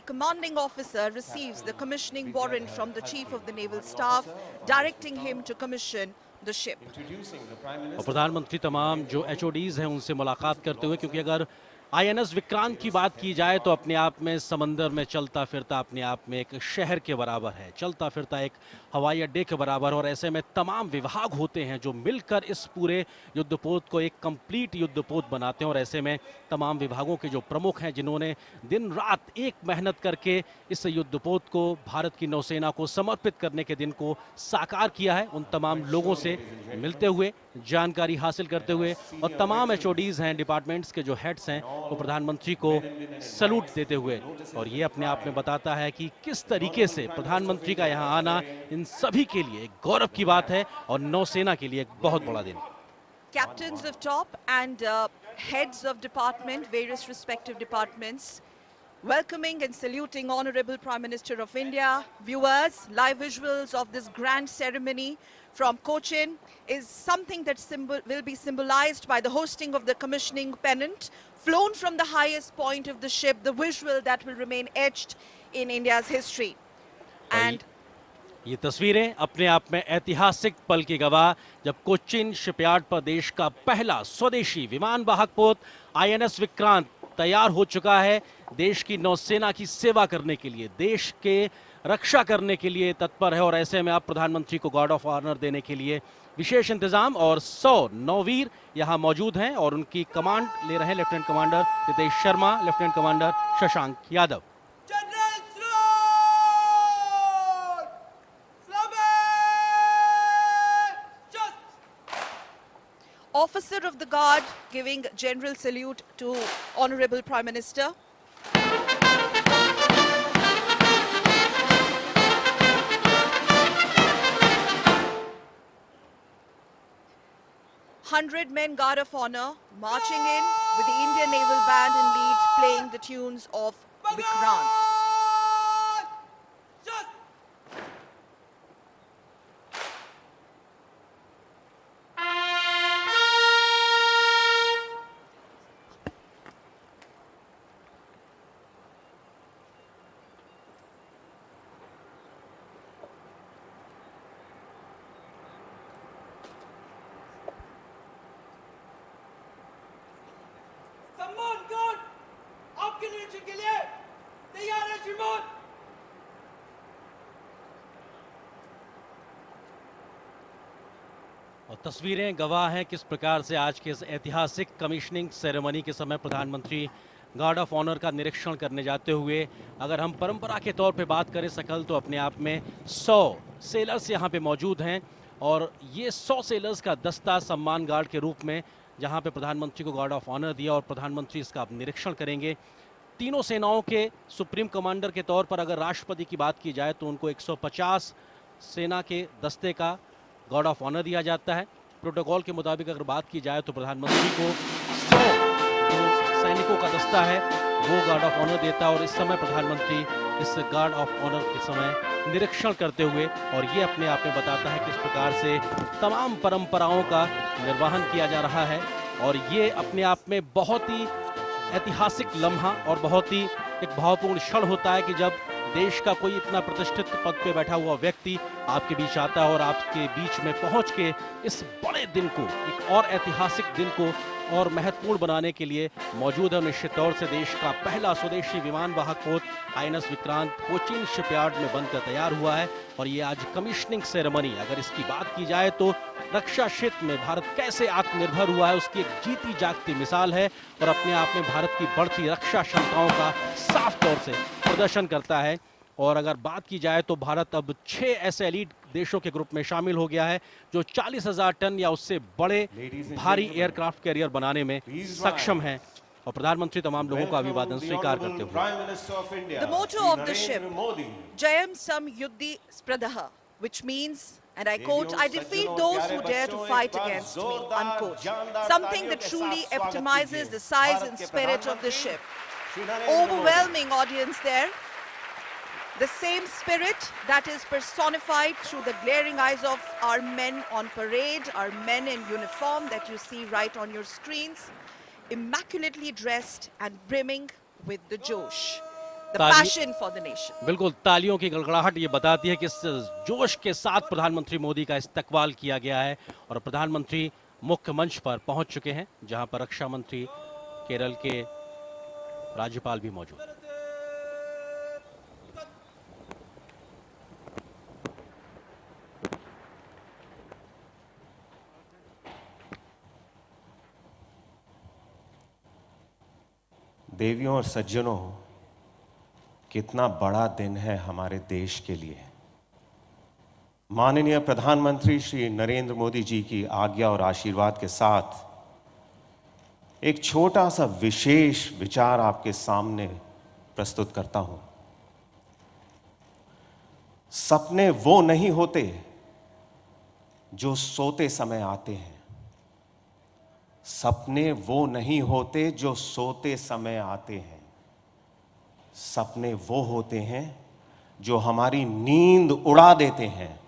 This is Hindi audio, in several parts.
commanding officer receives the commissioning warrant from the Chief of the Naval Staff, directing him to commission the ship. और प्रधानमंत्री तमाम जो HODs हैं उनसे मुलाकात करते हुए, क्योंकि अगर INS विक्रांत की बात की जाए तो अपने आप में समंदर में चलता फिरता अपने आप में एक शहर के बराबर है, चलता फिरता एक हवाई अड्डे के बराबर, और ऐसे में तमाम विभाग होते हैं जो मिलकर इस पूरे युद्धपोत को एक कंप्लीट युद्धपोत बनाते हैं। और ऐसे में तमाम विभागों के जो प्रमुख हैं जिन्होंने दिन रात एक मेहनत करके इस युद्धपोत को भारत की नौसेना को समर्पित करने के दिन को साकार किया है, उन तमाम लोगों से मिलते हुए, जानकारी हासिल करते हुए, और तमाम HODs हैं, डिपार्टमेंट्स के जो हेड्स हैं, वो प्रधानमंत्री को सैल्यूट देते हुए। और ये अपने आप में बताता है कि किस तरीके से प्रधानमंत्री का यहाँ आना इन सभी के लिए एक गौरव की बात है और नौसेना के लिए एक बहुत बड़ा दिन। Captains of top and heads of department, various respective departments, welcoming and saluting Honorable Prime Minister of India. Viewers, live visuals of this grand ceremony from Cochin is something that will be symbolized by the hosting of the commissioning pennant flown from the highest point of the ship, the visual that will remain etched in India's history. And ये तस्वीरें अपने आप में ऐतिहासिक पल की गवाह, जब कोचिन शिपयार्ड पर देश का पहला स्वदेशी विमान वाहक पोत INS विक्रांत तैयार हो चुका है, देश की नौसेना की सेवा करने के लिए, देश के रक्षा करने के लिए तत्पर है। और ऐसे में अब प्रधानमंत्री को गार्ड ऑफ ऑनर देने के लिए विशेष इंतजाम, और 100 नौवीर यहां मौजूद हैं और उनकी कमांड ले रहे हैं lieutenant commander Nitesh Sharma, lieutenant commander Shashank Yadav. Officer of the Guard giving general salute to Honorable Prime Minister. Men Guard of Honor marching in with the Indian Naval Band and lead playing the tunes of Vikrant. और तस्वीरें गवाह हैं किस प्रकार से आज के इस ऐतिहासिक कमिश्निंग सेरेमनी के समय प्रधानमंत्री गार्ड ऑफ ऑनर का निरीक्षण करने जाते हुए, अगर हम परंपरा के तौर पे बात करें सकल, तो अपने आप में 100 सेलर्स यहाँ पे मौजूद हैं। और ये 100 सेलर्स का दस्ता सम्मान गार्ड के रूप में जहाँ पे प्रधानमंत्री को गार्ड ऑफ ऑनर दिया, और प्रधानमंत्री इसका अब निरीक्षण करेंगे। तीनों सेनाओं के सुप्रीम कमांडर के तौर पर अगर राष्ट्रपति की बात की जाए तो उनको 150 सेना के दस्ते का गार्ड ऑफ ऑनर दिया जाता है। प्रोटोकॉल के मुताबिक अगर बात की जाए तो प्रधानमंत्री को 100 जो सैनिकों का दस्ता है वो गार्ड ऑफ ऑनर देता है। और इस समय प्रधानमंत्री इस गार्ड ऑफ ऑनर के समय निरीक्षण करते हुए, और ये अपने आप में बताता है किस प्रकार से तमाम परंपराओं का निर्वहन किया जा रहा है। और ये अपने आप में बहुत ही ऐतिहासिक लम्हा और बहुत ही एक भावपूर्ण क्षण होता है कि जब देश का कोई इतना प्रतिष्ठित पद पे बैठा हुआ व्यक्ति आपके बीच आता है और आपके बीच में पहुंच के इस बड़े दिन को, एक और ऐतिहासिक दिन को और महत्वपूर्ण बनाने के लिए मौजूद है। निश्चित तौर से देश का पहला स्वदेशी विमान वाहक पोत INS विक्रांत कोचिन शिपयार्ड में बनकर तैयार हुआ है। और ये आज कमिश्निंग सेरेमनी, अगर इसकी बात की जाए तो रक्षा क्षेत्र में भारत कैसे आत्मनिर्भर हुआ है उसकी एक जीती जागती मिसाल है, और अपने आप में भारत की बढ़ती रक्षा क्षमताओं का साफ तौर से प्रदर्शन करता है। और अगर बात की जाए तो भारत अब 6 ऐसे एलीट देशों के ग्रुप में शामिल हो गया है जो 40,000 टन या उससे बड़े भारी एयरक्राफ्ट कैरियर बनाने में सक्षम हैं। और प्रधानमंत्री तमाम लोगों का अभिवादन स्वीकार करते हुए The motto of the ship, Jayam Sam Yuddhi Spradaha, which means, and I quote, I defeat those who dare to fight against me, unquote. Something that truly epitomizes the size and spirit of the ship. Overwhelming audience there. The same spirit that is personified through the glaring eyes of our men on parade, our men in uniform that you see right on your screens, immaculately dressed and brimming with the Josh. the passion for the nation. बिल्कुल, तालियों की गड़गड़ाहट ये बताती है कि इस जोश के साथ प्रधानमंत्री मोदी का इस्तकबाल किया गया है और प्रधानमंत्री मुख्य मंच पर पहुंच चुके हैं, जहां पर रक्षा मंत्री, केरल के राज्यपाल भी मौजूद हैं। देवियों और सज्जनों, कितना बड़ा दिन है हमारे देश के लिए। माननीय प्रधानमंत्री श्री नरेंद्र मोदी जी की आज्ञा और आशीर्वाद के साथ एक छोटा सा विशेष विचार आपके सामने प्रस्तुत करता हूं। सपने वो नहीं होते जो सोते समय आते हैं। सपने वो नहीं होते जो सोते समय आते हैं। सपने वो होते हैं जो हमारी नींद उड़ा देते हैं।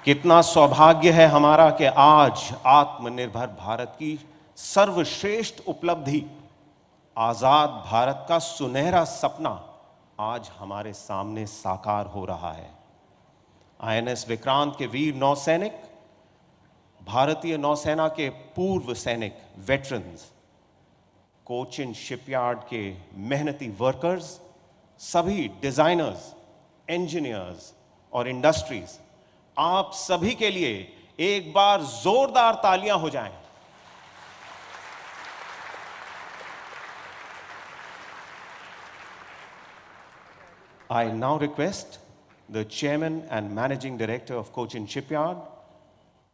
कितना सौभाग्य है हमारा कि आज आत्मनिर्भर भारत की सर्वश्रेष्ठ उपलब्धि, आजाद भारत का सुनहरा सपना आज हमारे सामने साकार हो रहा है। INS विक्रांत के वीर नौसैनिक, भारतीय नौसेना के पूर्व सैनिक वेटरन्स, कोचिन शिपयार्ड के मेहनती वर्कर्स, सभी डिजाइनर्स, इंजीनियर्स और इंडस्ट्रीज, आप सभी के लिए एक बार जोरदार तालियां हो जाएं। I now request the Chairman and Managing Director of Cochin Shipyard,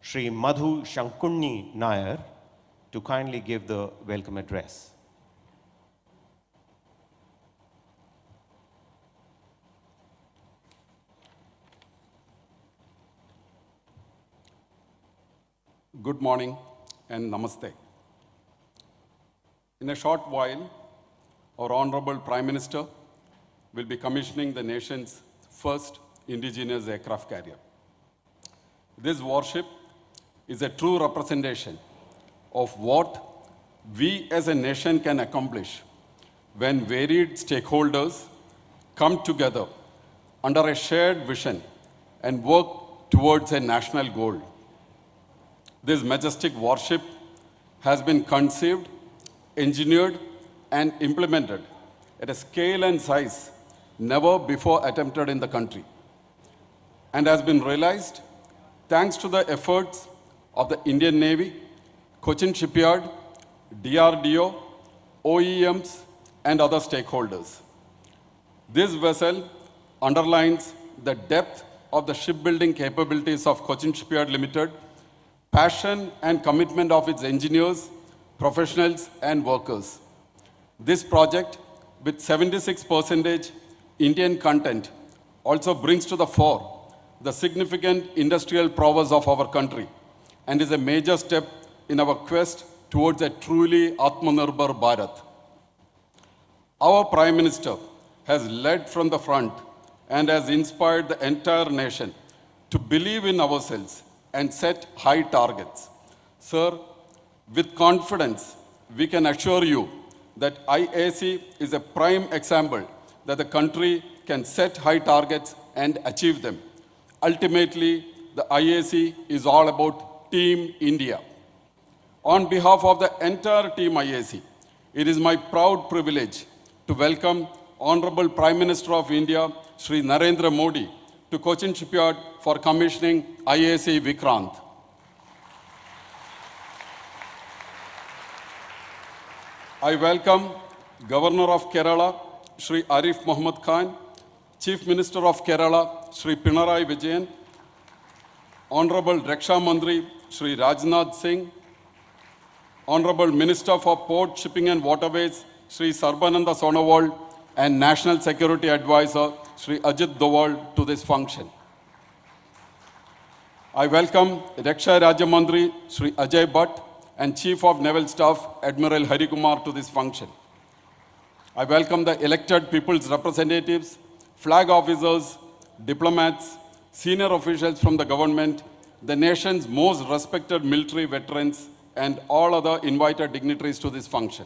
Shri Madhu Shankunni Nair, to kindly give the welcome address. Good morning and namaste. In a short while, our Honorable Prime Minister will be commissioning the nation's first indigenous aircraft carrier. This warship is a true representation of what we as a nation can accomplish when varied stakeholders come together under a shared vision and work towards a national goal. This majestic warship has been conceived, engineered, and implemented at a scale and size never before attempted in the country, and has been realized thanks to the efforts of the Indian Navy, Cochin Shipyard, DRDO, OEMs, and other stakeholders. This vessel underlines the depth of the shipbuilding capabilities of Cochin Shipyard Limited, passion and commitment of its engineers, professionals, and workers. This project, with 76% Indian content, also brings to the fore the significant industrial prowess of our country and is a major step in our quest towards a truly Aatmanirbharta Bharat. Our Prime Minister has led from the front and has inspired the entire nation to believe in ourselves and set high targets. Sir, with confidence, we can assure you that IAC is a prime example that the country can set high targets and achieve them. Ultimately, the IAC is all about Team India. On behalf of the entire Team IAC, it is my proud privilege to welcome Honorable Prime Minister of India, Shri Narendra Modi, to Cochin Shipyard for commissioning INS Vikrant. I welcome Governor of Kerala, Shri Arif Mohammed Khan, Chief Minister of Kerala, Shri Pinarayi Vijayan, Honorable Raksha Mantri, Shri Rajnath Singh, Honorable Minister for Port, Shipping and Waterways, Shri Sarbananda Sonowal, and National Security Advisor, Shri Ajit Doval, to this function. I welcome Raksha Rajya Mantri, Shri Ajay Bhatt, and Chief of Naval Staff, Admiral Hari Kumar, to this function. I welcome the elected people's representatives, flag officers, diplomats, senior officials from the government, the nation's most respected military veterans, and all other invited dignitaries to this function.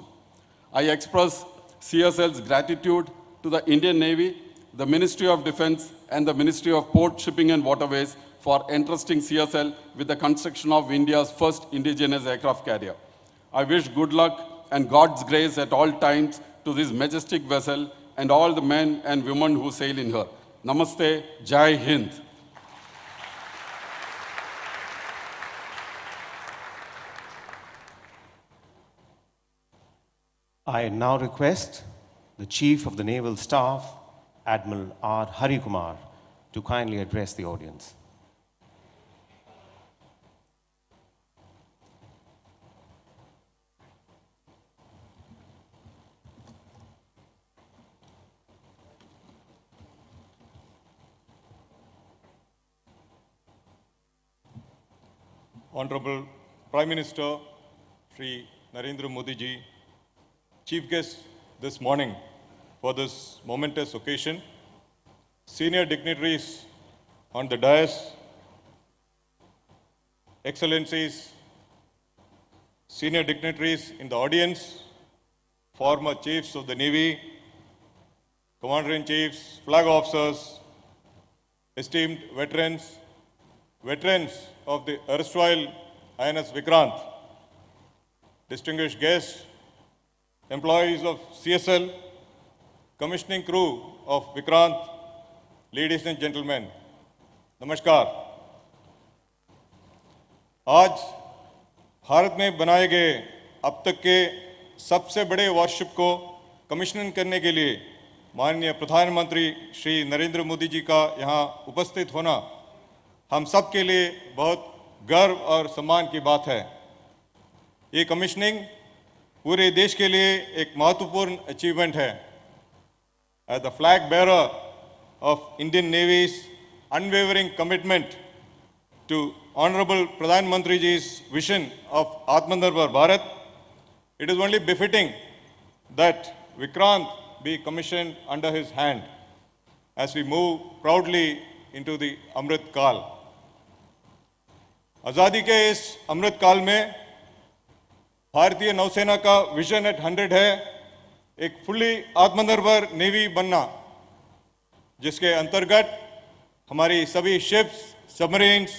I express CSL's gratitude to the Indian Navy, the Ministry of Defense, and the Ministry of Port, Shipping and Waterways for entrusting CSL with the construction of India's first indigenous aircraft carrier. I wish good luck and God's grace at all times to this majestic vessel and all the men and women who sail in her. Namaste, Jai Hind. I now request the Chief of the Naval Staff, Admiral R. Hari Kumar, to kindly address the audience. Honorable Prime Minister Shri Narendra Modi ji, Chief Guest this morning for this momentous occasion, senior dignitaries on the dais, Excellencies, senior dignitaries in the audience, former chiefs of the Navy, Commander-in-Chiefs, flag officers, esteemed veterans, veterans of the erstwhile INS Vikrant, distinguished guests, employees of CSL, commissioning crew of Vikrant, ladies and gentlemen, नमस्कार। आज भारत में बनाए गए अब तक के सबसे बड़े वॉरशिप को कमिश्निंग करने के लिए माननीय प्रधानमंत्री श्री नरेंद्र मोदी जी का यहाँ उपस्थित होना हम सब के लिए बहुत गर्व और सम्मान की बात है। ये कमिश्निंग पूरे देश के लिए एक महत्वपूर्ण अचीवमेंट है। As the flag bearer of Indian Navy's unwavering commitment to Honorable Pradhan Mantri ji's vision of Aatmanirbharta, it is only befitting that Vikrant be commissioned under his hand as we move proudly into the Amrit Kal. आज़ादी के इस अमृत काल में भारतीय नौसेना का विजन एट 100 है एक फुल्ली आत्मनिर्भर नेवी बनना, जिसके अंतर्गत हमारी सभी ships, submarines,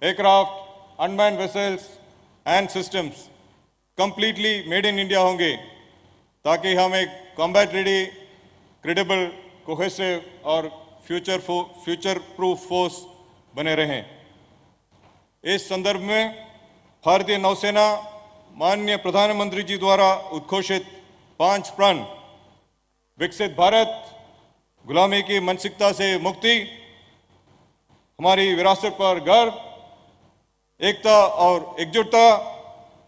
aircraft, unmanned vessels and systems completely made in India होंगे, ताकि हम एक कॉम्बैट रेडी, क्रेडिबल, कोहेसिव और फ्यूचर प्रूफ फोर्स बने रहें। इस संदर्भ में भारतीय नौसेना माननीय प्रधानमंत्री जी द्वारा उद्घोषित 5 प्रण विकसित भारत, गुलामी की मानसिकता से मुक्ति, हमारी विरासत पर गर्व, एकता और एकजुटता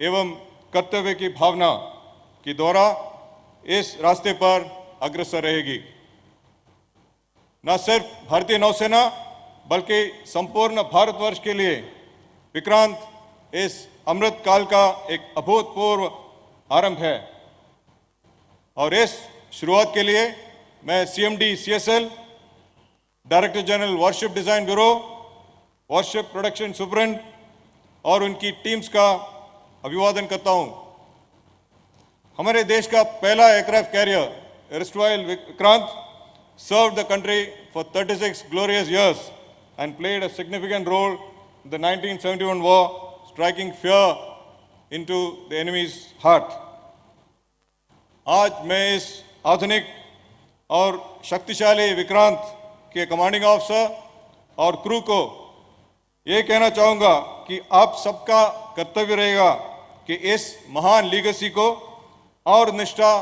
एवं कर्तव्य की भावना के द्वारा इस रास्ते पर अग्रसर रहेगी। न सिर्फ भारतीय नौसेना बल्कि संपूर्ण भारतवर्ष के लिए विक्रांत इस अमृत काल का एक अभूतपूर्व आरंभ है और इस शुरुआत के लिए मैं CMD CSL, director general worship design bureau, worship production superintendent और उनकी टीम्स का अभिवादन करता हूं। हमारे देश का पहला aircraft carrier erstwhile Vikrant served the country for 36 glorious years and played a significant role in the 1971 war, striking fear into the enemy's heart. आज मैं इस आधुनिक और शक्तिशाली विक्रांत के कमांडिंग ऑफिसर और क्रू को ये कहना चाहूँगा कि आप सबका कर्तव्य रहेगा कि इस महान लीगेसी को और निष्ठा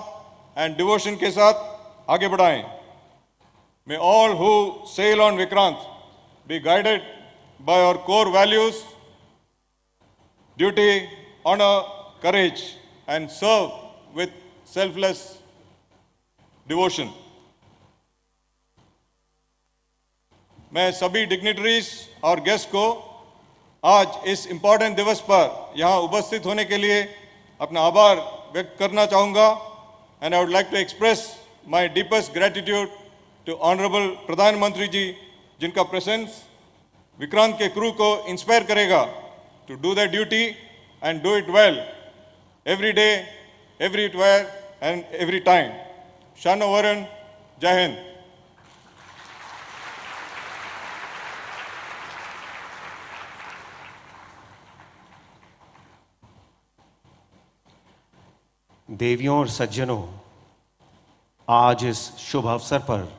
एंड डिवोशन के साथ आगे बढ़ाएं। May all who sail on Vikrant be guided by our core values, duty, honor, courage, and serve with selfless devotion. मैं सभी डिग्निटरीज और गेस्ट को आज इस इम्पॉर्टेंट दिवस पर यहाँ उपस्थित होने के लिए अपना आभार व्यक्त करना चाहूँगा and I would like to express my deepest gratitude to Honorable प्रधानमंत्री जी, जिनका प्रेजेंस विक्रांत के क्रू को इंस्पायर करेगा to do their duty and do it well every day, everywhere and every time. शानोवरन। जय हिंद। देवियों और सज्जनों, आज इस शुभ अवसर पर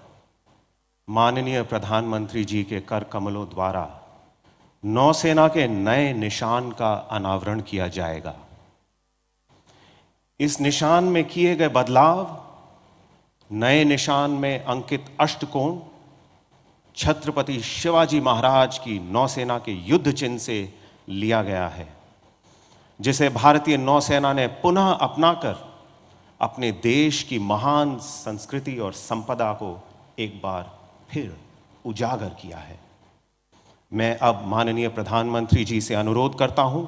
माननीय प्रधानमंत्री जी के कर कमलों द्वारा नौसेना के नए निशान का अनावरण किया जाएगा। इस निशान में किए गए बदलाव, नए निशान में अंकित अष्टकोण छत्रपति शिवाजी महाराज की नौसेना के युद्ध चिन्ह से लिया गया है, जिसे भारतीय नौसेना ने पुनः अपनाकर अपने देश की महान संस्कृति और संपदा को एक बार फिर उजागर किया है। मैं अब माननीय प्रधानमंत्री जी से अनुरोध करता हूं,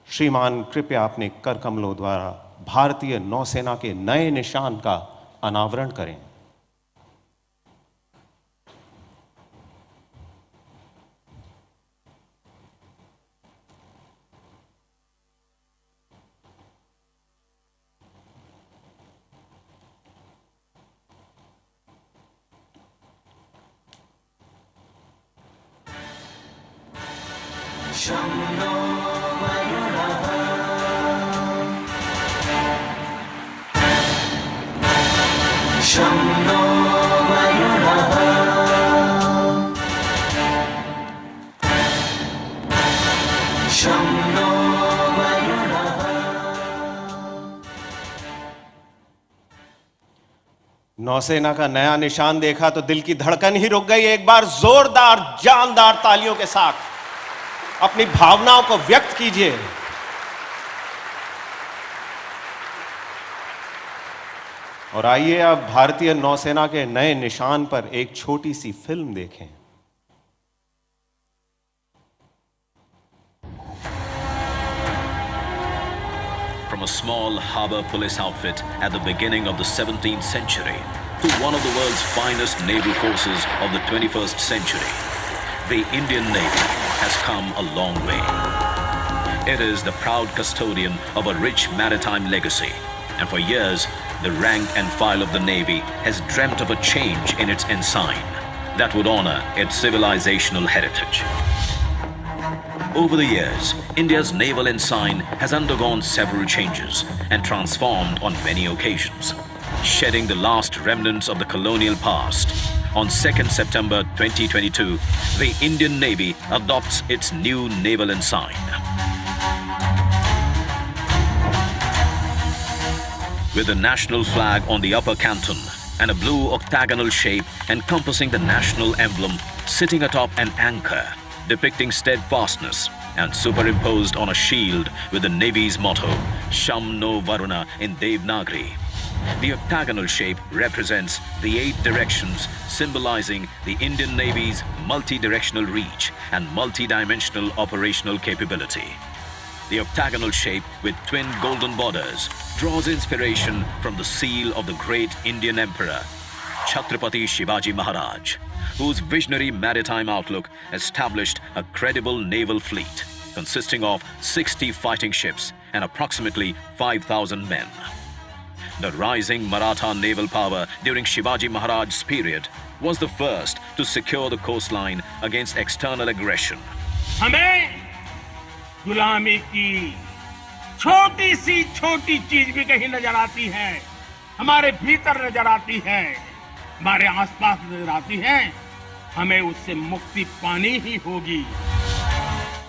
श्रीमान कृपया अपने कर कमलों द्वारा भारतीय नौसेना के नए निशान का अनावरण करें। नौसेना का नया निशान देखा तो दिल की धड़कन ही रुक गई। एक बार जोरदार जानदार तालियों के साथ अपनी भावनाओं को व्यक्त कीजिए। और आइए अब भारतीय नौसेना के नए निशान पर एक छोटी सी फिल्म देखें। From a small harbor police outfit at the beginning of the 17th century to one of the world's finest naval forces of the 21st century, the Indian Navy has come a long way. It is the proud custodian of a rich maritime legacy, and for years, the rank and file of the Navy has dreamt of a change in its ensign that would honor its civilizational heritage. Over the years, India's Naval Ensign has undergone several changes and transformed on many occasions, shedding the last remnants of the colonial past. On 2nd September 2022, the Indian Navy adopts its new Naval Ensign. With the national flag on the upper canton and a blue octagonal shape encompassing the national emblem sitting atop an anchor, depicting steadfastness, and superimposed on a shield with the Navy's motto, Sham No Varuna in Devanagari. The octagonal shape represents the 8 directions, symbolizing the Indian Navy's multi-directional reach and multi-dimensional operational capability. The octagonal shape with twin golden borders draws inspiration from the seal of the great Indian Emperor, Chhatrapati Shivaji Maharaj, whose visionary maritime outlook established a credible naval fleet consisting of 60 fighting ships and approximately 5,000 men. The rising Maratha naval power during Shivaji Maharaj's period was the first to secure the coastline against external aggression. हमें गुलामी की छोटी सी छोटी चीज भी कहीं नजर आती है, हमारे भीतर नजर आती है, हमारे आसपास नजर आती है, हमें उससे मुक्ति पानी ही होगी.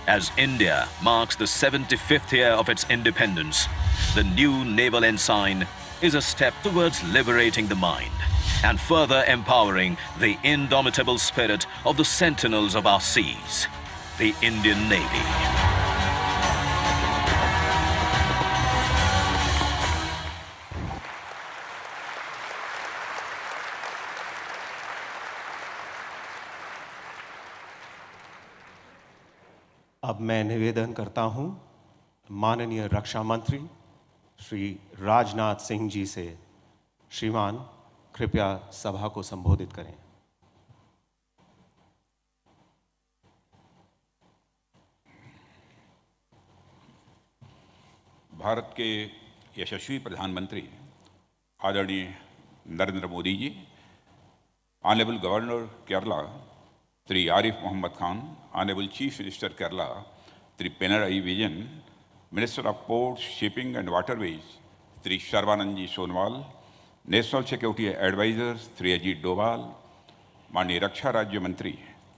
As India marks the 75th year of its independence, the new Naval Ensign is a step towards liberating the mind and further empowering the indomitable spirit of the sentinels of our seas, the Indian Navy. अब मैं निवेदन करता हूं माननीय रक्षा मंत्री श्री राजनाथ सिंह जी से, श्रीमान कृपया सभा को संबोधित करें। भारत के यशस्वी प्रधानमंत्री आदरणीय Narendra Modi ji, Honorable Governor Kerala, Sri Arif Muhammad Khan, Honorable Chief Minister Kerala, Sri Pinarayi Vijayan, Minister of Ports, Shipping and Waterways, Sri Sarvanand Ji Sonowal, National Security Advisor Sri Ajit Doval, माननीय रक्षा राज्य मंत्री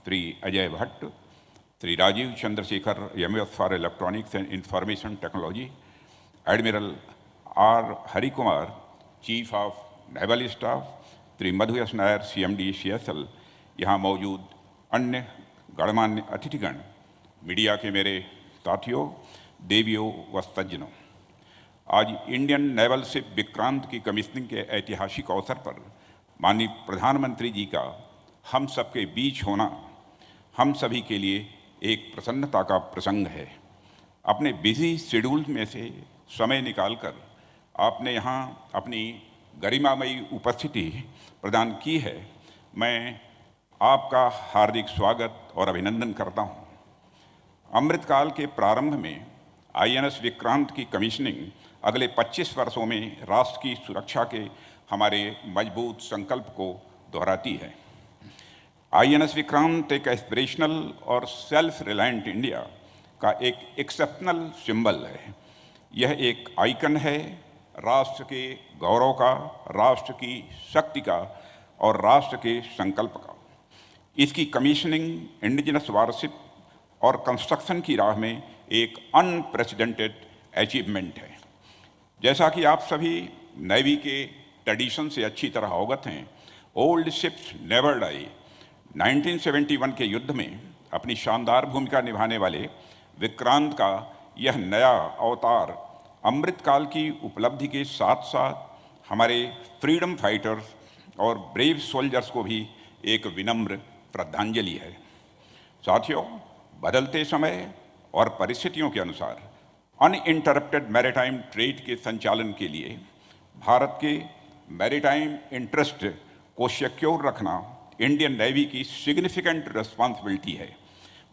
Shri Ajay Bhatt, Shri Rajeev Chandrasekhar MS for electronics and information technology, admiral R Hari Kumar, chief of naval staff, Shri Madhu S Nair CMD CSL, यहाँ मौजूद अन्य गणमान्य अतिथिगण, मीडिया के मेरे साथियों, देवियों व सज्जनों, आज इंडियन नेवल शिप विक्रांत की कमीशनिंग के ऐतिहासिक अवसर पर माननीय प्रधानमंत्री जी का हम सबके बीच होना हम सभी के लिए एक प्रसन्नता का प्रसंग है। अपने बिजी शेड्यूल में से समय निकालकर आपने यहाँ अपनी गरिमामयी उपस्थिति प्रदान की है। मैं आपका हार्दिक स्वागत और अभिनंदन करता हूँ। अमृतकाल के प्रारंभ में INS विक्रांत की कमीशनिंग अगले 25 वर्षों में राष्ट्र की सुरक्षा के हमारे मजबूत संकल्प को दोहराती है। INS विक्रांत एक एस्पिरेशनल और सेल्फ रिलायंट इंडिया का एक एक्सेप्शनल सिंबल है। यह एक आइकन है राष्ट्र के गौरव का, राष्ट्र की शक्ति का और राष्ट्र के संकल्प का। इसकी कमीशनिंग इंडिजिनस वारशिप और कंस्ट्रक्शन की राह में एक अनप्रेसिडेंटेड अचीवमेंट है। जैसा कि आप सभी नेवी के ट्रेडिशन से अच्छी तरह अवगत हैं, ओल्ड शिप्स नेवर डाई। 1971 के युद्ध में अपनी शानदार भूमिका निभाने वाले विक्रांत का यह नया अवतार अमृतकाल की उपलब्धि के साथ साथ हमारे फ्रीडम फाइटर्स और ब्रेव सोल्जर्स को भी एक विनम्र श्रद्धांजलि है। साथियों, बदलते समय और परिस्थितियों के अनुसार अनइंटरप्टेड मैरीटाइम ट्रेड के संचालन के लिए भारत के मैरीटाइम इंटरेस्ट को सिक्योर रखना इंडियन नेवी की सिग्निफिकेंट रिस्पॉन्सिबिलिटी है।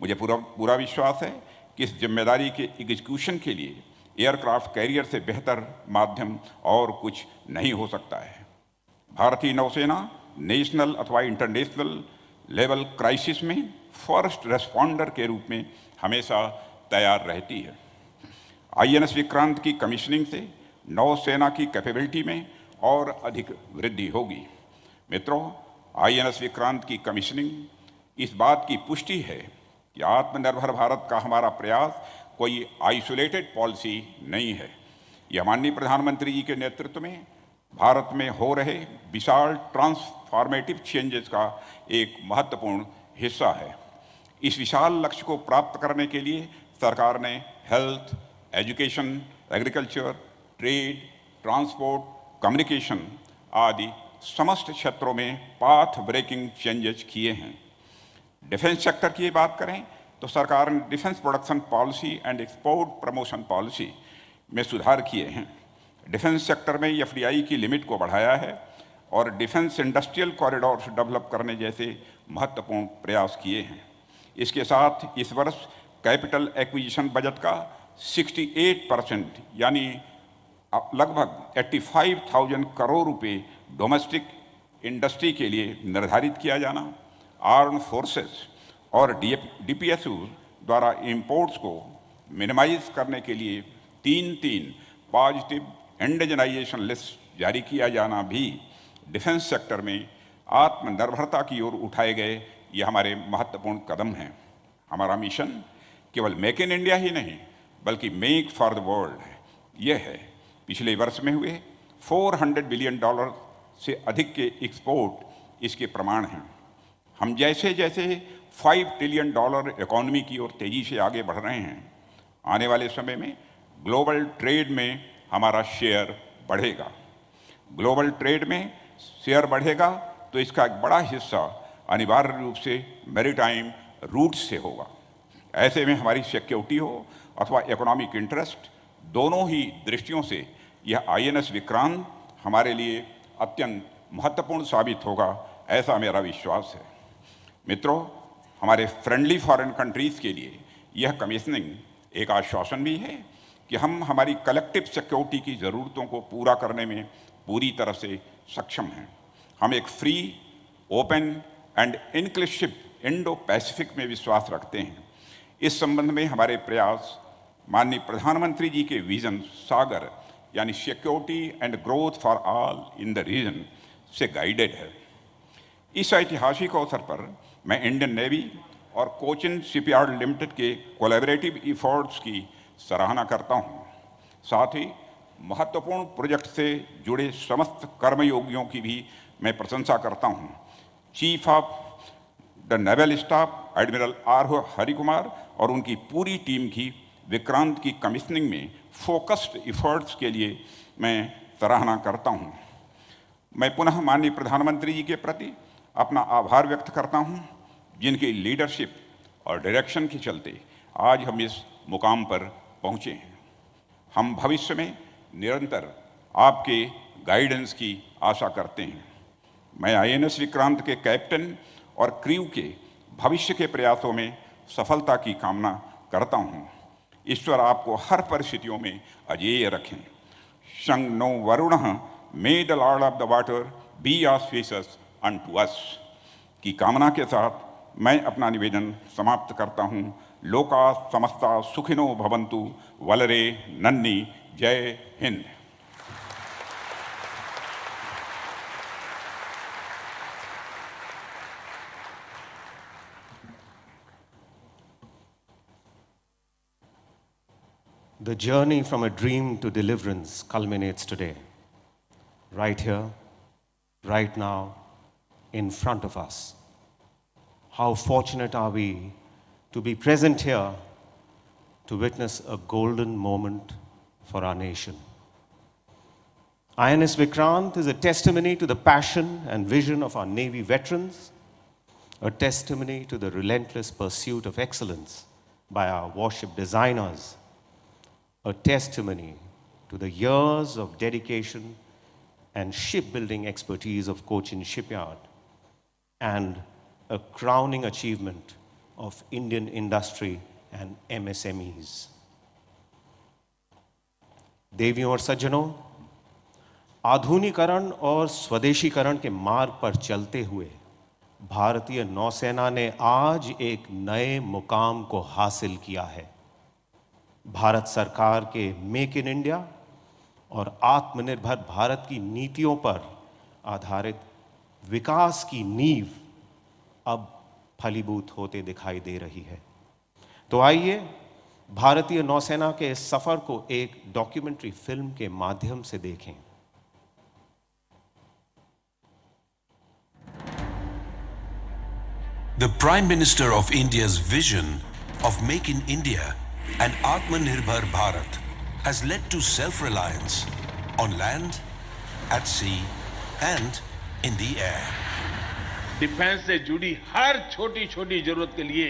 मुझे पूरा विश्वास है कि इस जिम्मेदारी के एग्जीक्यूशन के लिए एयरक्राफ्ट कैरियर से बेहतर माध्यम और कुछ नहीं हो सकता है। भारतीय नौसेना नेशनल अथवा इंटरनेशनल लेवल क्राइसिस में फर्स्ट रेस्पॉन्डर के रूप में हमेशा तैयार रहती है। INS विक्रांत की कमीशनिंग से नौसेना की कैपेबिलिटी में और अधिक वृद्धि होगी। मित्रों, INS विक्रांत की कमीशनिंग इस बात की पुष्टि है कि आत्मनिर्भर भारत का हमारा प्रयास कोई आइसोलेटेड पॉलिसी नहीं है। यह माननीय प्रधानमंत्री जी के नेतृत्व में भारत में हो रहे विशाल ट्रांसफॉर्मेटिव चेंजेस का एक महत्वपूर्ण हिस्सा है। इस विशाल लक्ष्य को प्राप्त करने के लिए सरकार ने health, education, agriculture, trade, transport, communication आदि समस्त क्षेत्रों में पाथ ब्रेकिंग चेंजेस किए हैं। डिफेंस सेक्टर की बात करें तो सरकार ने defence production policy and export promotion policy में सुधार किए हैं। डिफेंस सेक्टर में FDI की लिमिट को बढ़ाया है और डिफेंस इंडस्ट्रियल कॉरिडोर डेवलप करने जैसे महत्वपूर्ण प्रयास किए हैं। इसके साथ इस वर्ष कैपिटल एक्विजिशन बजट का 68% यानी लगभग 85,000 करोड़ रुपए डोमेस्टिक इंडस्ट्री के लिए निर्धारित किया जाना, आर्म फोर्सेस और DPSU द्वारा इंपोर्ट्स को मिनिमाइज करने के लिए 3 पॉजिटिव इंडिजनाइजेशन लिस्ट जारी किया जाना भी डिफेंस सेक्टर में आत्मनिर्भरता की ओर उठाए गए ये हमारे महत्वपूर्ण कदम हैं। हमारा मिशन केवल मेक इन इंडिया ही नहीं बल्कि मेक फॉर द वर्ल्ड है। यह है पिछले वर्ष में हुए $400 बिलियन से अधिक के एक्सपोर्ट इसके प्रमाण हैं। हम जैसे जैसे $5 ट्रिलियन इकोनॉमी की ओर तेजी से आगे बढ़ रहे हैं, आने वाले समय में ग्लोबल ट्रेड में हमारा शेयर बढ़ेगा। ग्लोबल ट्रेड में शेयर बढ़ेगा तो इसका एक बड़ा हिस्सा अनिवार्य रूप से मैरीटाइम रूट से होगा। ऐसे में हमारी सिक्योरिटी हो अथवा इकोनॉमिक इंटरेस्ट, दोनों ही दृष्टियों से यह INS विक्रांत हमारे लिए अत्यंत महत्वपूर्ण साबित होगा, ऐसा मेरा विश्वास है। मित्रों, हमारे फ्रेंडली फॉरेन कंट्रीज़ के लिए यह कमीशनिंग एक आश्वासन भी है कि हम हमारी कलेक्टिव सिक्योरिटी की ज़रूरतों को पूरा करने में पूरी तरह से सक्षम हैं। हम एक free, open and inclusive Indo Pacific में विश्वास रखते हैं। इस संबंध में हमारे प्रयास माननीय प्रधानमंत्री जी के विजन सागर यानी security and growth for all in the region से गाइडेड है। इस ऐतिहासिक अवसर पर मैं इंडियन नेवी और कोचिन शिपयार्ड लिमिटेड के कोलैबोरेटिव एफर्ट्स की सराहना करता हूँ। साथ ही महत्वपूर्ण प्रोजेक्ट से जुड़े समस्त कर्मयोगियों की भी मैं प्रशंसा करता हूँ। Chief of the naval staff admiral R Hari Kumar और उनकी पूरी टीम की विक्रांत की कमीशनिंग में फोकस्ड एफर्ट्स के लिए मैं सराहना करता हूँ। मैं पुनः माननीय प्रधानमंत्री जी के प्रति अपना आभार व्यक्त करता हूँ, जिनकी लीडरशिप और डायरेक्शन के चलते आज हम इस मुकाम पर पहुँचे हैं। हम भविष्य में निरंतर आपके गाइडेंस की आशा करते हैं। मैं INS विक्रांत के कैप्टन और क्रू के भविष्य के प्रयासों में सफलता की कामना करता हूँ। ईश्वर आपको हर परिस्थितियों में अजेय रखें। शं नो वरुणः मे the lord of the water be auspicious unto us की कामना के साथ मैं अपना निवेदन समाप्त करता हूँ। लोका समस्ता सुखिनो भवन्तु, वलरे नन्नी, जय Hind. The journey from a dream to deliverance culminates today, right here, right now, in front of us. How fortunate are we to be present here to witness a golden moment for our nation. INS Vikrant is a testimony to the passion and vision of our Navy veterans, a testimony to the relentless pursuit of excellence by our warship designers, a testimony to the years of dedication and shipbuilding expertise of Cochin Shipyard, and a crowning achievement of Indian industry and MSMEs. देवियों और सज्जनों, आधुनिकीकरण और स्वदेशीकरण के मार्ग पर चलते हुए भारतीय नौसेना ने आज एक नए मुकाम को हासिल किया है। भारत सरकार के मेक इन इंडिया और आत्मनिर्भर भारत की नीतियों पर आधारित विकास की नींव अब फलीभूत होते दिखाई दे रही है। तो आइए भारतीय नौसेना के इस सफर को एक डॉक्यूमेंट्री फिल्म के माध्यम से देखें। The Prime Minister of India's vision of Make in India and Aatmanirbhar Bharat has led to self-reliance on land, at sea and in the air. Defence से जुड़ी हर छोटी छोटी जरूरत के लिए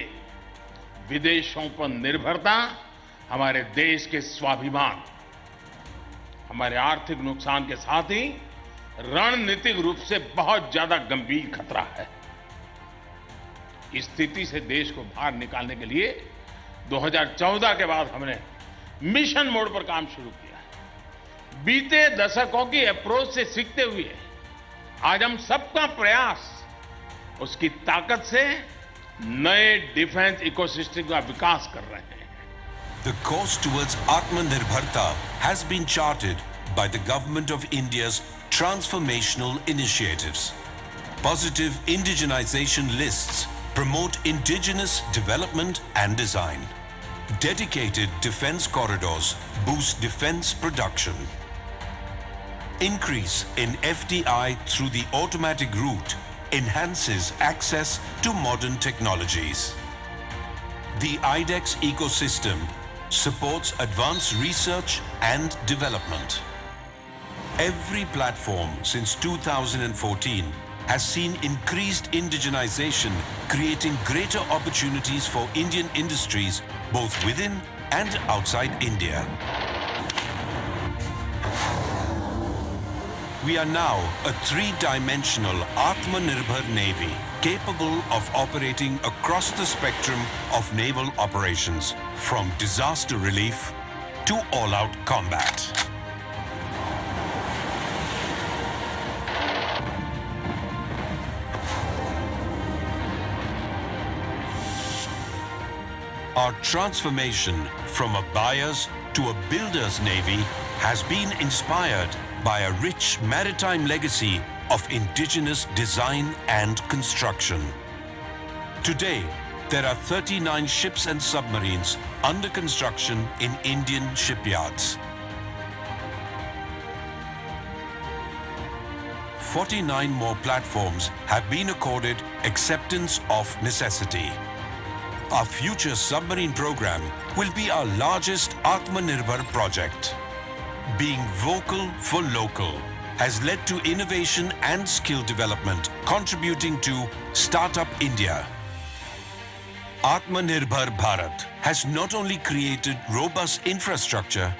विदेशों पर निर्भरता हमारे देश के स्वाभिमान, हमारे आर्थिक नुकसान के साथ ही रणनीतिक रूप से बहुत ज्यादा गंभीर खतरा है। इस स्थिति से देश को बाहर निकालने के लिए 2014 के बाद हमने मिशन मोड पर काम शुरू किया। बीते दशकों की अप्रोच से सीखते हुए आज हम सबका प्रयास उसकी ताकत से नए डिफेंस इकोसिस्टम का विकास कर रहे हैं। The course towards Aatmanirbharta has been charted by the Government of India's transformational initiatives. Positive indigenization lists promote indigenous development and design. Dedicated defense corridors boost defense production. Increase in FDI through the automatic route enhances access to modern technologies. The IDEX ecosystem supports advanced research and development. Every platform since 2014 has seen increased indigenization, creating greater opportunities for Indian industries both within and outside India. We are now a three-dimensional Aatmanirbhar Navy capable of operating across the spectrum of naval operations, from disaster relief to all-out combat. Our transformation from a buyer's to a builder's navy has been inspired by a rich maritime legacy of indigenous design and construction. Today, there are 39 ships and submarines under construction in Indian shipyards. 49 more platforms have been accorded acceptance of necessity. Our future submarine program will be our largest Aatmanirbhar project. Being vocal for local has led to innovation and skill development, contributing to Startup India. Aatmanirbhar Bharat has not only created robust infrastructure,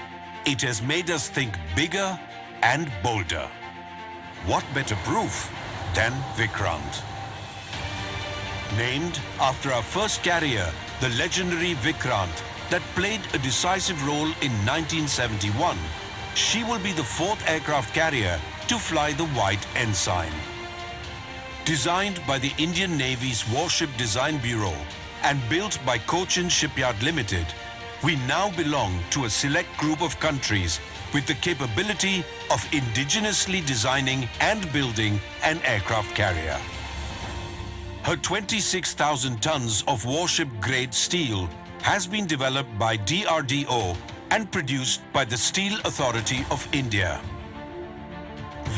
it has made us think bigger and bolder. What better proof than Vikrant? Named after our first carrier, the legendary Vikrant, that played a decisive role in 1971, she will be the fourth aircraft carrier to fly the White Ensign. Designed by the Indian Navy's Warship Design Bureau and built by Cochin Shipyard Limited, we now belong to a select group of countries with the capability of indigenously designing and building an aircraft carrier. Her 26,000 tons of warship-grade steel has been developed by DRDO and produced by the Steel Authority of India.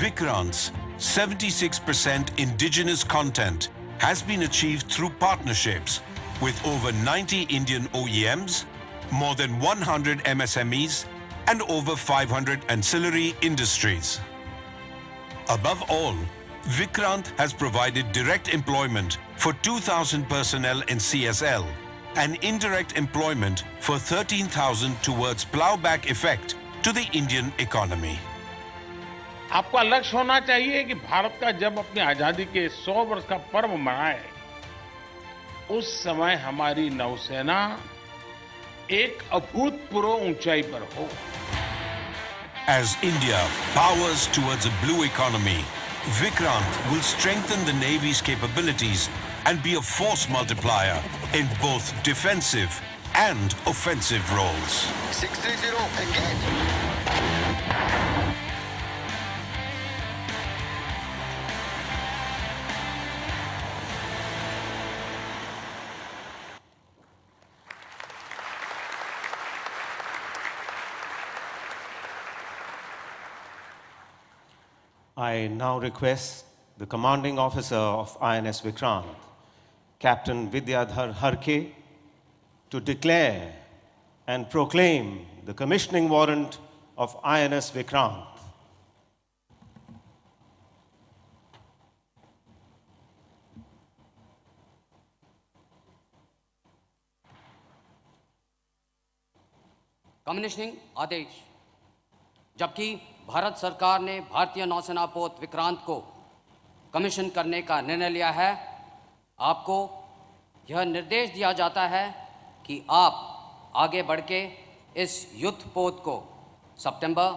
Vikrant's 76% indigenous content has been achieved through partnerships with over 90 Indian OEMs, more than 100 MSMEs, and over 500 ancillary industries. Above all, Vikrant has provided direct employment for 2,000 personnel in CSL and indirect employment for 13,000 towards plowback effect to the Indian economy. आपका लक्ष्य होना चाहिए कि भारत का जब अपनी आजादी के 100 वर्ष का पर्व मनाए, उस समय हमारी नौसेना एक अभूतपूर्व ऊंचाई पर हो. As India powers towards a blue economy, Vikrant will strengthen the Navy's capabilities and be a force multiplier in both defensive and offensive roles. 630, engage. I now request the commanding officer of INS Vikrant, Captain Vidyadhar Harke, to declare and proclaim the commissioning warrant of INS Vikrant. Commissioning आदेश. जबकि भारत सरकार ने भारतीय नौसेना पोत विक्रांत को कमीशन करने का निर्णय लिया है, आपको यह निर्देश दिया जाता है कि आप आगे बढ़ के इस युद्ध पोत को सितंबर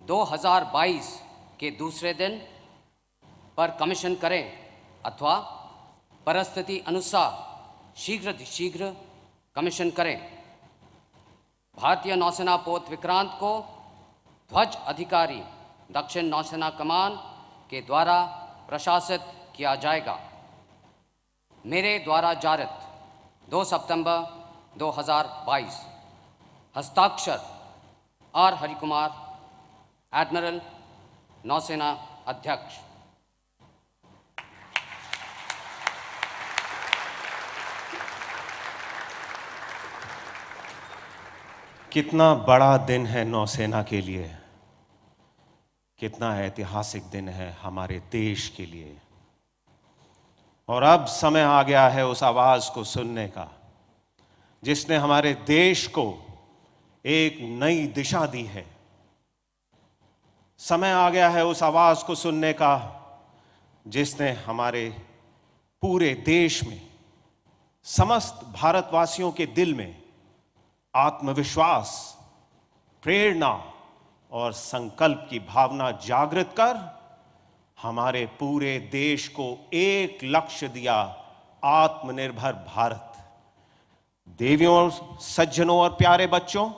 2022 के दूसरे दिन पर कमीशन करें अथवा परिस्थिति अनुसार शीघ्र कमीशन करें. भारतीय नौसेना पोत विक्रांत को ध्वज अधिकारी दक्षिण नौसेना कमान के द्वारा प्रशासित किया जाएगा. मेरे द्वारा जारित 2 सितंबर 2022. हस्ताक्षर आर हरिकुमार, एडमिरल, नौसेना अध्यक्ष. कितना बड़ा दिन है नौसेना के लिए, कितना ऐतिहासिक दिन है हमारे देश के लिए. और अब समय आ गया है उस आवाज को सुनने का जिसने हमारे देश को एक नई दिशा दी है. समय आ गया है उस आवाज को सुनने का जिसने हमारे पूरे देश में, समस्त भारतवासियों के दिल में आत्मविश्वास, प्रेरणा और संकल्प की भावना जागृत कर हमारे पूरे देश को एक लक्ष्य दिया, आत्मनिर्भर भारत. देवियों, सज्जनों और प्यारे बच्चों,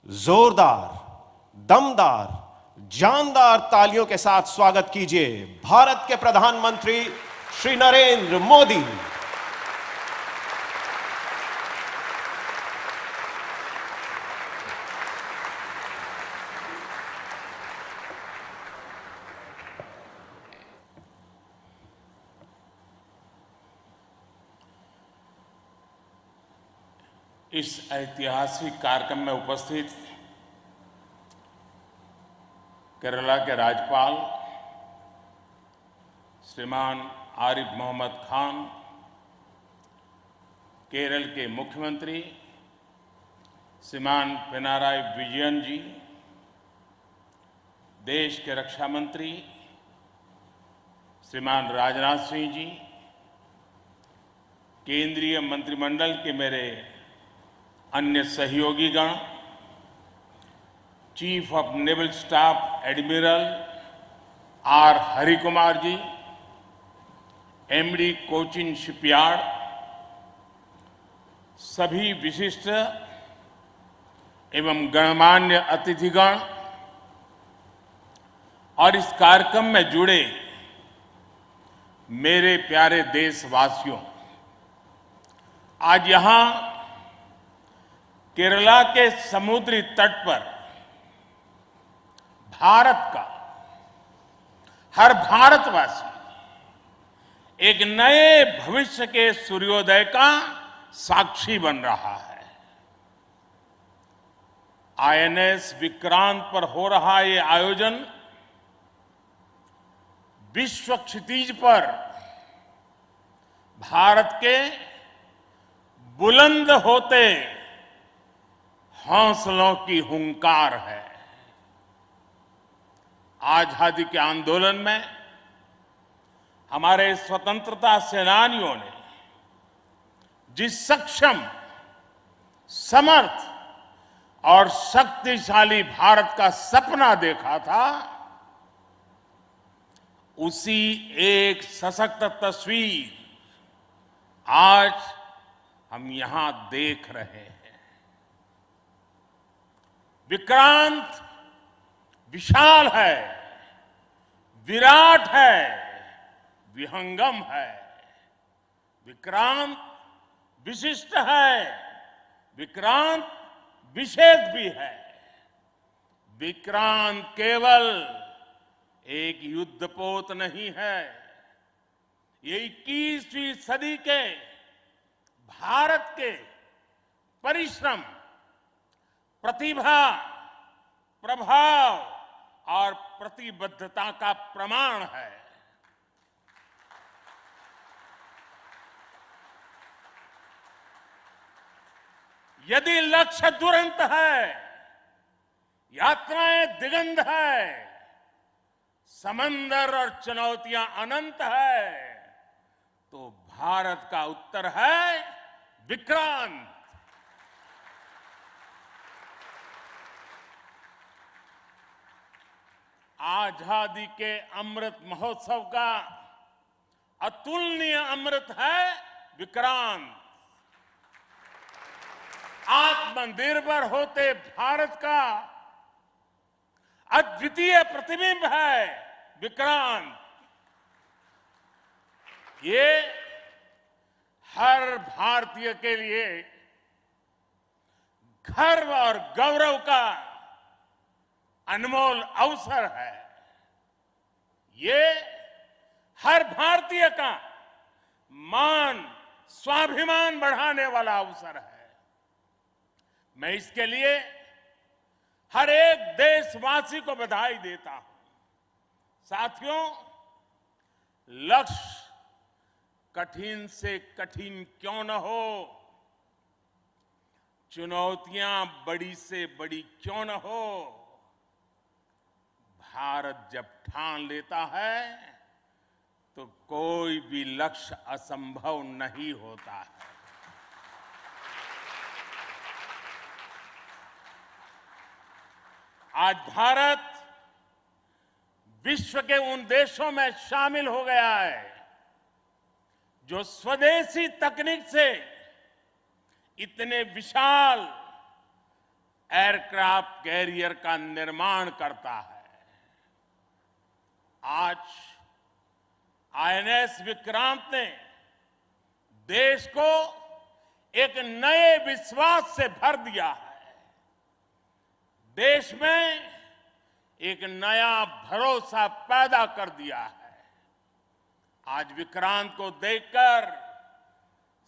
जोरदार, दमदार, जानदार तालियों के साथ स्वागत कीजिए भारत के प्रधानमंत्री श्री नरेंद्र मोदी। इस ऐतिहासिक कार्यक्रम में उपस्थित केरला के राज्यपाल श्रीमान आरिफ मोहम्मद खान, केरल के मुख्यमंत्री श्रीमान पिनाराई विजयन जी, देश के रक्षा मंत्री श्रीमान राजनाथ सिंह जी, केंद्रीय मंत्रिमंडल के मेरे अन्य सहयोगीगण, chief of naval staff admiral R Hari Kumar ji, MD Cochin shipyard, सभी विशिष्ट एवं गणमान्य अतिथिगण और इस कार्यक्रम में जुड़े मेरे प्यारे देशवासियों, आज यहां केरला के समुद्री तट पर भारत का हर भारतवासी एक नए भविष्य के सूर्योदय का साक्षी बन रहा है। INS विक्रांत पर हो रहा ये आयोजन विश्व क्षितिज पर भारत के बुलंद होते हौसलों की हुंकार है। आजादी के आंदोलन में हमारे स्वतंत्रता सेनानियों ने जिस सक्षम, समर्थ और शक्तिशाली भारत का सपना देखा था, उसी एक सशक्त तस्वीर आज हम यहां देख रहे हैं। विक्रांत विशाल है, विराट है, विहंगम है। विक्रांत विशिष्ट है, विक्रांत विशेष भी है। विक्रांत केवल एक युद्धपोत नहीं है, ये 21वीं सदी के भारत के परिश्रम, प्रतिभा, प्रभाव और प्रतिबद्धता का प्रमाण है। यदि लक्ष्य दुरंत है, यात्राएं दिगंत है, समंदर और चुनौतियां अनंत है, तो भारत का उत्तर है विक्रांत। आजादी के अमृत महोत्सव का अतुलनीय अमृत है विक्रांत। आत्मनिर्भर होते भारत का अद्वितीय प्रतिबिंब है विक्रांत। ये हर भारतीय के लिए गर्व और गौरव का अनमोल अवसर है। ये हर भारतीय का मान, स्वाभिमान बढ़ाने वाला अवसर है। मैं इसके लिए हर एक देशवासी को बधाई देता हूं। साथियों, लक्ष्य कठिन से कठिन क्यों न हो, चुनौतियां बड़ी से बड़ी क्यों न हो, भारत जब ठान लेता है तो कोई भी लक्ष्य असंभव नहीं होता है। आज भारत विश्व के उन देशों में शामिल हो गया है जो स्वदेशी तकनीक से इतने विशाल एयरक्राफ्ट कैरियर का निर्माण करता है। आज आईएनएस विक्रांत ने देश को एक नए विश्वास से भर दिया है। देश में एक नया भरोसा पैदा कर दिया है। आज विक्रांत को देखकर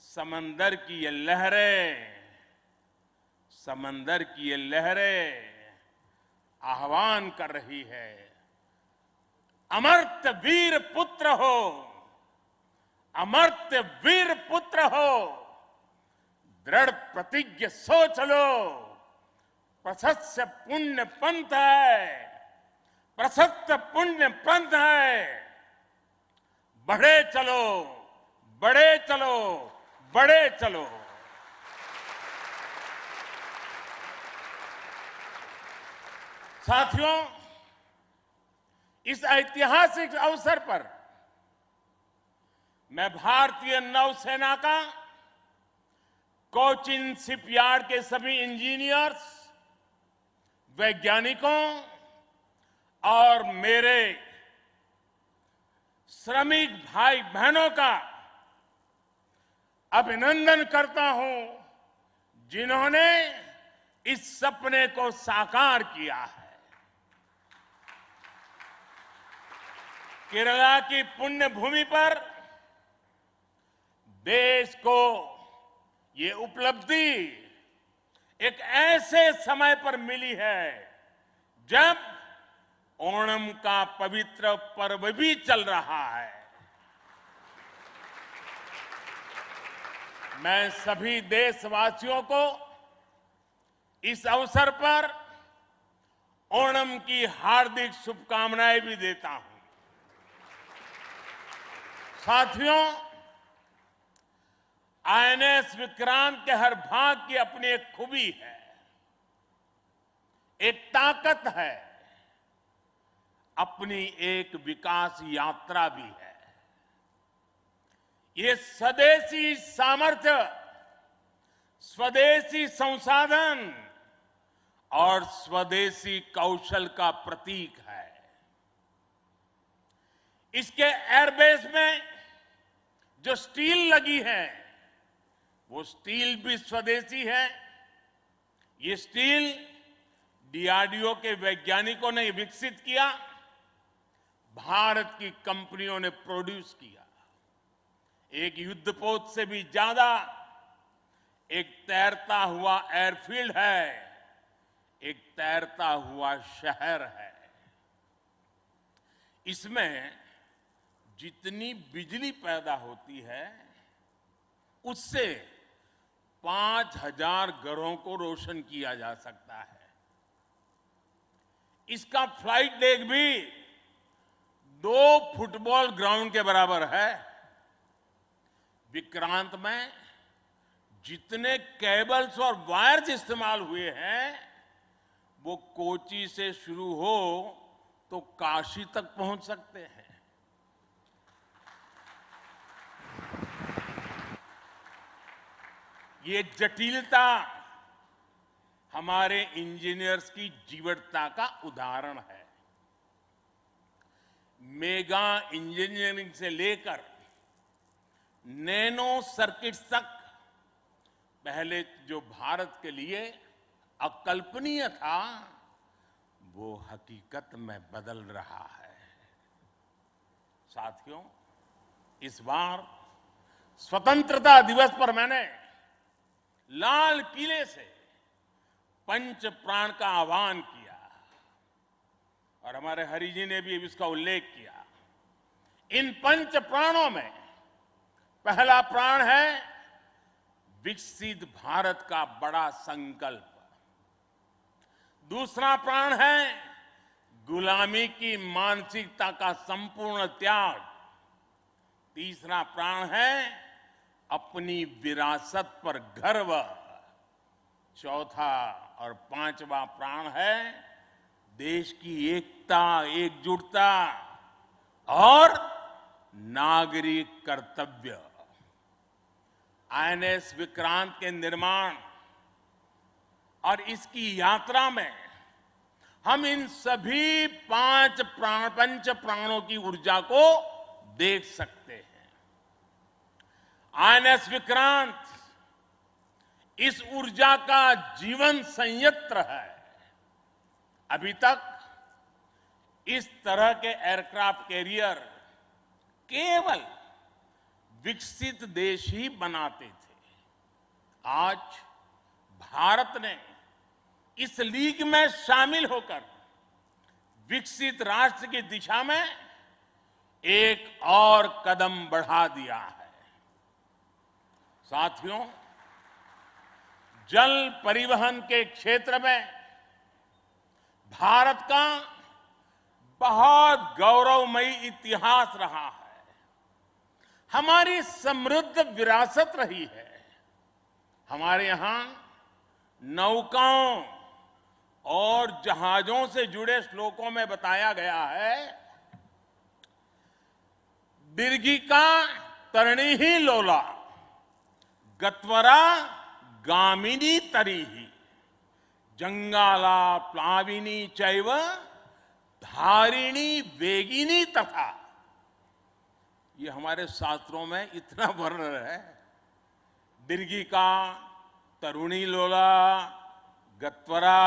समंदर की ये लहरें आह्वान कर रही है, अमर्त्य वीर पुत्र हो, अमर्त्य वीर पुत्र हो, दृढ़ प्रतिज्ञ सोच लो, प्रशस्त पुण्य पंथ है, प्रशस्त पुण्य पंथ है, बढ़े चलो, बढ़े चलो, बढ़े चलो। साथियों, इस ऐतिहासिक अवसर पर मैं भारतीय नौसेना का कोचिन शिपयार्ड के सभी इंजीनियर्स, वैज्ञानिकों और मेरे श्रमिक भाई बहनों का अभिनंदन करता हूं, जिन्होंने इस सपने को साकार किया है। केरला की पुण्य भूमि पर देश को ये उपलब्धि एक ऐसे समय पर मिली है जब ओणम का पवित्र पर्व भी चल रहा है। मैं सभी देशवासियों को इस अवसर पर ओणम की हार्दिक शुभकामनाएं भी देता हूं। साथियों, आईएनएस विक्रांत के हर भाग की अपनी एक खूबी है, एक ताकत है, अपनी एक विकास यात्रा भी है। ये स्वदेशी सामर्थ्य, स्वदेशी संसाधन और स्वदेशी कौशल का प्रतीक है। इसके एयरबेस में जो स्टील लगी है, वो स्टील भी स्वदेशी है। ये स्टील डीआरडीओ के वैज्ञानिकों ने विकसित किया, भारत की कंपनियों ने प्रोड्यूस किया। एक युद्धपोत से भी ज्यादा एक तैरता हुआ एयरफील्ड है, एक तैरता हुआ शहर है। इसमें जितनी बिजली पैदा होती है, उससे 5000 घरों को रोशन किया जा सकता है। इसका फ्लाइट डेक भी 2 फुटबॉल ग्राउंड के बराबर है। विक्रांत में जितने केबल्स और वायर्स इस्तेमाल हुए हैं, वो कोची से शुरू हो तो काशी तक पहुंच सकते हैं। ये जटिलता हमारे इंजीनियर्स की जीवटता का उदाहरण है। मेगा इंजीनियरिंग से लेकर नैनो सर्किट्स तक पहले जो भारत के लिए अकल्पनीय था, वो हकीकत में बदल रहा है। साथियों, इस बार स्वतंत्रता दिवस पर मैंने लाल किले से पंच प्राण का आह्वान किया और हमारे हरि जी ने भी इसका उल्लेख किया। इन पंच प्राणों में पहला प्राण है विकसित भारत का बड़ा संकल्प, दूसरा प्राण है गुलामी की मानसिकता का संपूर्ण त्याग, तीसरा प्राण है अपनी विरासत पर गर्व, चौथा और पांचवा प्राण है देश की एकता, एकजुटता और नागरिक कर्तव्य। INS विक्रांत के निर्माण और इसकी यात्रा में हम इन सभी पंच प्राणों की ऊर्जा को देख सकते हैं। INS विक्रांत इस ऊर्जा का जीवन संयंत्र है। अभी तक इस तरह के एयरक्राफ्ट कैरियर केवल विकसित देश ही बनाते थे। आज भारत ने इस लीग में शामिल होकर विकसित राष्ट्र की दिशा में एक और कदम बढ़ा दिया है। साथियों, जल परिवहन के क्षेत्र में भारत का बहुत गौरवमयी इतिहास रहा है। हमारी समृद्ध विरासत रही है। हमारे यहां नौकाओं और जहाजों से जुड़े श्लोकों में बताया गया है, दीर्घिका तरणी ही लोला गत्वरा गामिनी तरीही जंगाला प्लाविनी चैव धारिणी वेगिनी तथा। ये हमारे शास्त्रों में इतना वर्णन है। दीर्घिका तरुणी लोला गत्वरा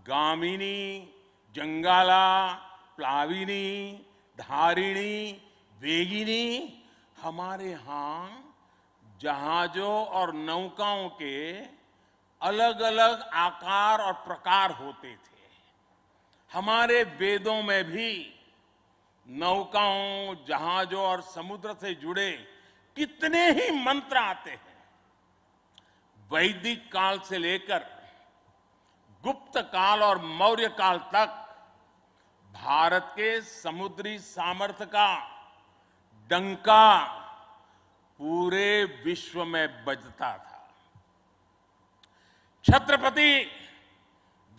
गामिनी जंगाला प्लाविनी धारिणी वेगिनी। हमारे यहां जहाजों और नौकाओं के अलग अलग आकार और प्रकार होते थे। हमारे वेदों में भी नौकाओं, जहाजों और समुद्र से जुड़े कितने ही मंत्र आते हैं। वैदिक काल से लेकर गुप्त काल और मौर्य काल तक भारत के समुद्री सामर्थ्य का डंका पूरे विश्व में बजता था। छत्रपति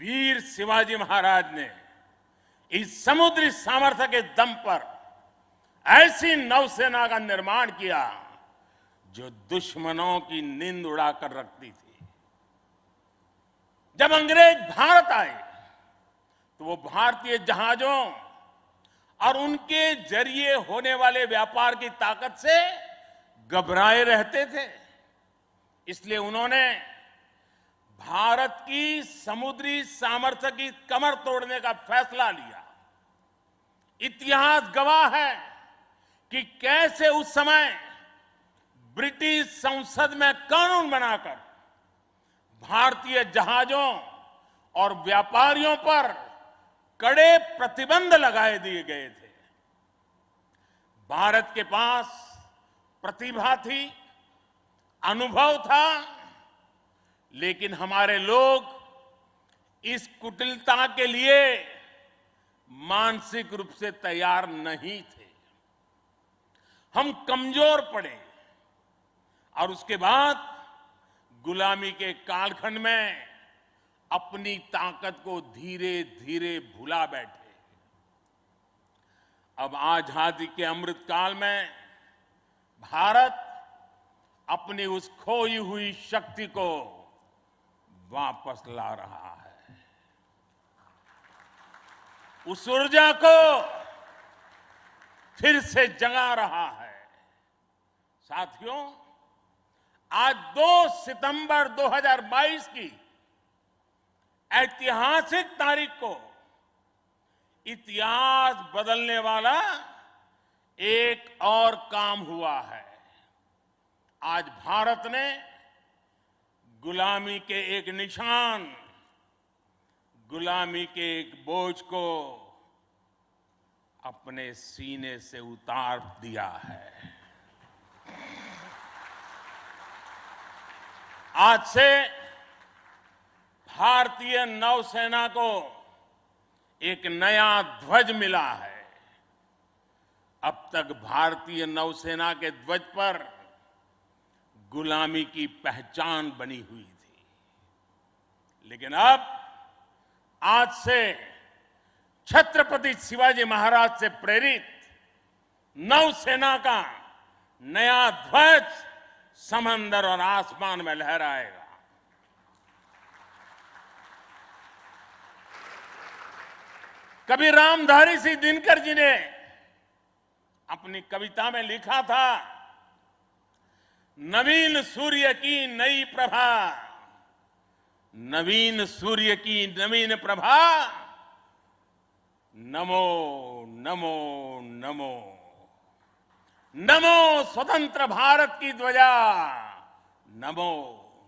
वीर शिवाजी महाराज ने इस समुद्री सामर्थ्य के दम पर ऐसी नौसेना का निर्माण किया जो दुश्मनों की नींद उड़ाकर रखती थी। जब अंग्रेज भारत आए तो वो भारतीय जहाजों और उनके जरिए होने वाले व्यापार की ताकत से घबराए रहते थे। इसलिए उन्होंने भारत की समुद्री सामर्थ्य की कमर तोड़ने का फैसला लिया। इतिहास गवाह है कि कैसे उस समय ब्रिटिश संसद में कानून बनाकर भारतीय जहाजों और व्यापारियों पर कड़े प्रतिबंध लगाए दिए गए थे। भारत के पास प्रतिभा थी, अनुभव था, लेकिन हमारे लोग इस कुटिलता के लिए मानसिक रूप से तैयार नहीं थे। हम कमजोर पड़े और उसके बाद गुलामी के कालखंड में अपनी ताकत को धीरे धीरे भुला बैठे। अब आजादी के अमृत काल में भारत अपनी उस खोई हुई शक्ति को वापस ला रहा है। उस ऊर्जा को फिर से जगा रहा है। साथियों, आज 2 सितंबर 2022 की ऐतिहासिक तारीख को इतिहास बदलने वाला एक और काम हुआ है। आज भारत ने गुलामी के एक निशान, गुलामी के एक बोझ को अपने सीने से उतार दिया है। आज से भारतीय नौसेना को एक नया ध्वज मिला है। अब तक भारतीय नौसेना के ध्वज पर गुलामी की पहचान बनी हुई थी, लेकिन अब आज से छत्रपति शिवाजी महाराज से प्रेरित नौसेना का नया ध्वज समंदर और आसमान में लहराएगा। कभी रामधारी सिंह दिनकर जी ने अपनी कविता में लिखा था, नवीन सूर्य की नई प्रभा, नवीन सूर्य की नवीन प्रभा, नमो नमो नमो, नमो स्वतंत्र भारत की ध्वजा, नमो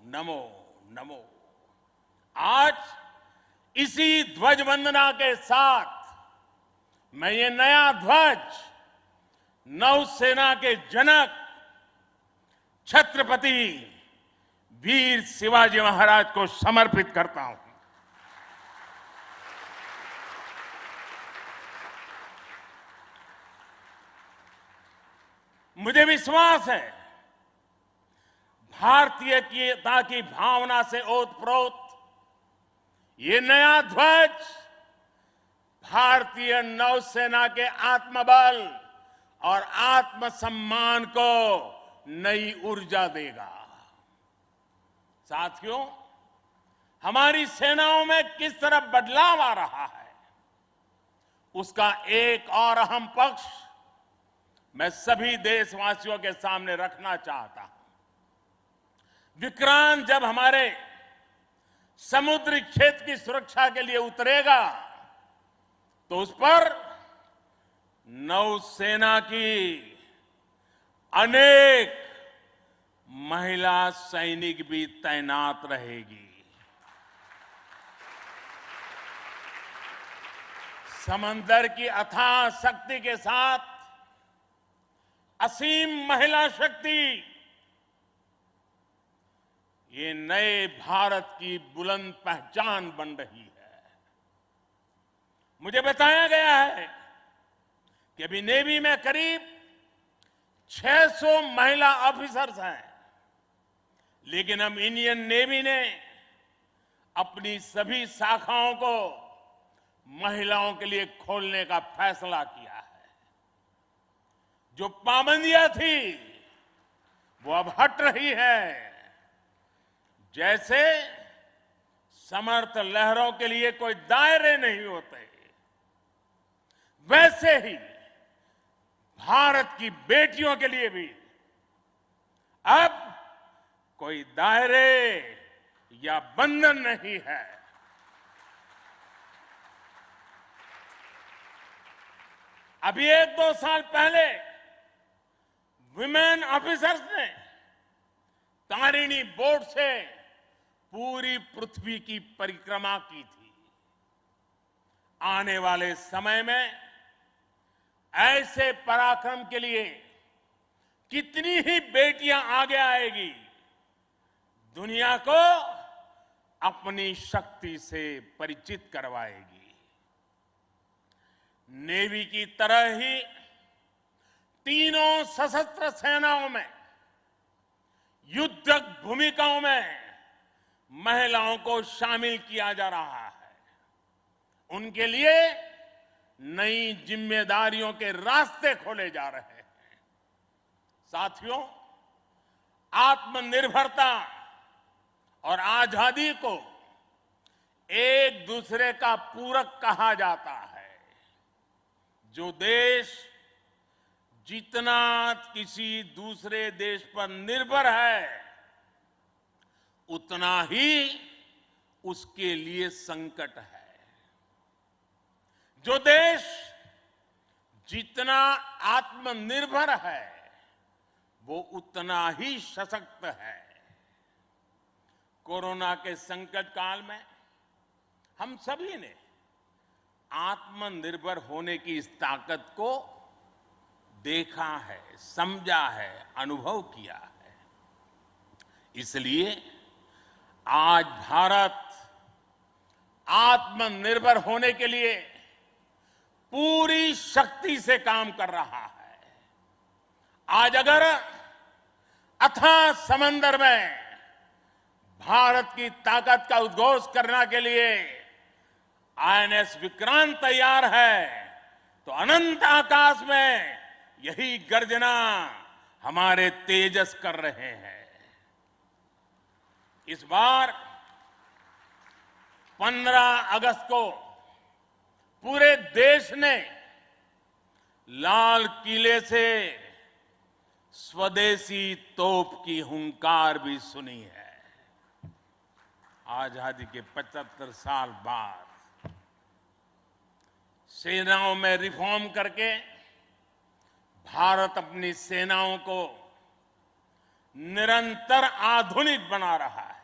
नमो नमो। आज इसी ध्वज वंदना के साथ मैं ये नया ध्वज नौसेना के जनक छत्रपति वीर शिवाजी महाराज को समर्पित करता हूं। मुझे विश्वास है भारतीयता की भावना से ओतप्रोत ये नया ध्वज भारतीय नौसेना के आत्मबल और आत्मसम्मान को नई ऊर्जा देगा। साथियों, हमारी सेनाओं में किस तरह बदलाव आ रहा है, उसका एक और अहम पक्ष मैं सभी देशवासियों के सामने रखना चाहता हूं। विक्रांत जब हमारे समुद्री क्षेत्र की सुरक्षा के लिए उतरेगा तो उस पर नौसेना की अनेक महिला सैनिक भी तैनात रहेगी। समंदर की अथाह शक्ति के साथ असीम महिला शक्ति ये नए भारत की बुलंद पहचान बन रही है। मुझे बताया गया है कि अभी नेवी में करीब 600 महिला ऑफिसर्स हैं, लेकिन अब इंडियन नेवी ने अपनी सभी शाखाओं को महिलाओं के लिए खोलने का फैसला किया है। जो पाबंदियां थी वो अब हट रही है। जैसे समर्थ लहरों के लिए कोई दायरे नहीं होते, वैसे ही भारत की बेटियों के लिए भी अब कोई दायरे या बंधन नहीं है। अभी 1-2 साल पहले विमेन ऑफिसर्स ने तारिणी बोट से पूरी पृथ्वी की परिक्रमा की थी। आने वाले समय में ऐसे पराक्रम के लिए कितनी ही बेटियां आगे आएगी, दुनिया को अपनी शक्ति से परिचित करवाएगी। नेवी की तरह ही तीनों सशस्त्र सेनाओं में युद्धक भूमिकाओं में महिलाओं को शामिल किया जा रहा है। उनके लिए नई जिम्मेदारियों के रास्ते खोले जा रहे हैं। साथियों, आत्मनिर्भरता और आजादी को एक दूसरे का पूरक कहा जाता है। जो देश जितना किसी दूसरे देश पर निर्भर है, उतना ही उसके लिए संकट है। जो देश जितना आत्मनिर्भर है, वो उतना ही सशक्त है। कोरोना के संकट काल में हम सभी ने आत्मनिर्भर होने की इस ताकत को देखा है, समझा है, अनुभव किया है। इसलिए आज भारत आत्मनिर्भर होने के लिए पूरी शक्ति से काम कर रहा है। आज अगर अथाह समंदर में भारत की ताकत का उद्घोष करने के लिए INS विक्रांत तैयार है, तो अनंत आकाश में यही गर्जना हमारे तेजस कर रहे हैं। इस बार 15 अगस्त को पूरे देश ने लाल किले से स्वदेशी तोप की हुंकार भी सुनी है। आजादी के 75 साल बाद सेनाओं में रिफॉर्म करके भारत अपनी सेनाओं को निरंतर आधुनिक बना रहा है,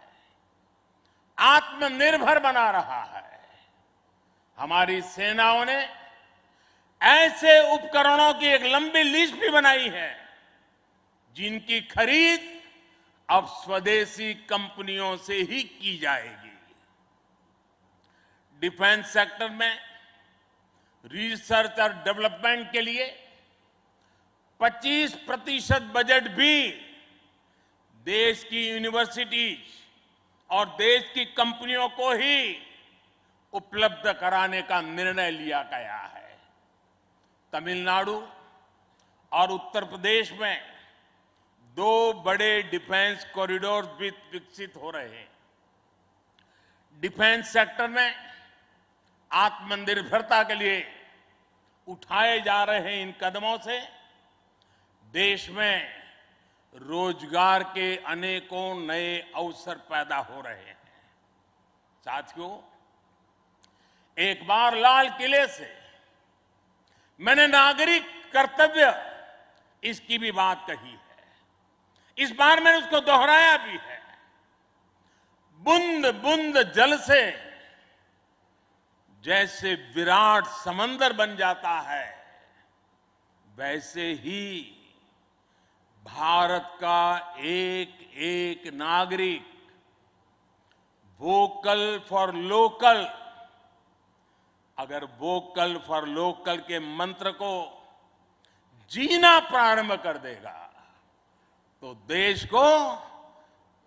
आत्मनिर्भर बना रहा है। हमारी सेनाओं ने ऐसे उपकरणों की एक लंबी लिस्ट भी बनाई है जिनकी खरीद अब स्वदेशी कंपनियों से ही की जाएगी। डिफेंस सेक्टर में रिसर्च और डेवलपमेंट के लिए 25% बजट भी देश की यूनिवर्सिटीज और देश की कंपनियों को ही उपलब्ध कराने का निर्णय लिया गया है। तमिलनाडु और उत्तर प्रदेश में 2 बड़े डिफेंस कॉरिडोर भी विकसित हो रहे हैं। डिफेंस सेक्टर में आत्मनिर्भरता के लिए उठाए जा रहे इन कदमों से देश में रोजगार के अनेकों नए अवसर पैदा हो रहे हैं। साथियों, एक बार लाल किले से मैंने नागरिक कर्तव्य इसकी भी बात कही है। इस बार मैंने उसको दोहराया भी है। बूंद बूंद जल से जैसे विराट समंदर बन जाता है, वैसे ही भारत का एक एक नागरिक वोकल फॉर लोकल, अगर वोकल फॉर लोकल के मंत्र को जीना प्रारंभ कर देगा तो देश को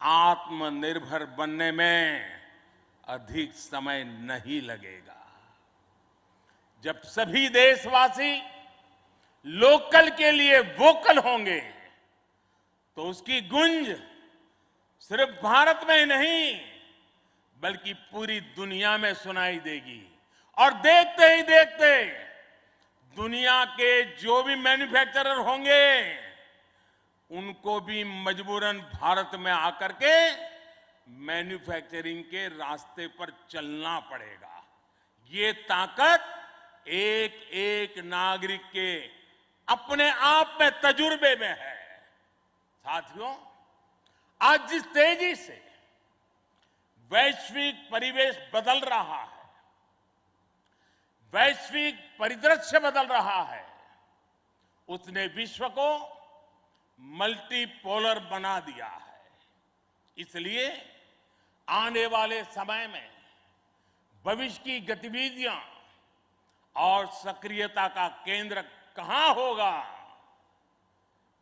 आत्मनिर्भर बनने में अधिक समय नहीं लगेगा। जब सभी देशवासी लोकल के लिए वोकल होंगे तो उसकी गूंज सिर्फ भारत में ही नहीं बल्कि पूरी दुनिया में सुनाई देगी। और देखते ही देखते दुनिया के जो भी मैन्युफैक्चरर होंगे उनको भी मजबूरन भारत में आकर के मैन्युफैक्चरिंग के रास्ते पर चलना पड़ेगा। ये ताकत एक एक नागरिक के अपने आप में तजुर्बे में है। साथियों, आज जिस तेजी से वैश्विक परिवेश बदल रहा है, वैश्विक परिदृश्य बदल रहा है, उसने विश्व को मल्टीपोलर बना दिया है। इसलिए आने वाले समय में भविष्य की गतिविधियां और सक्रियता का केंद्र कहां होगा,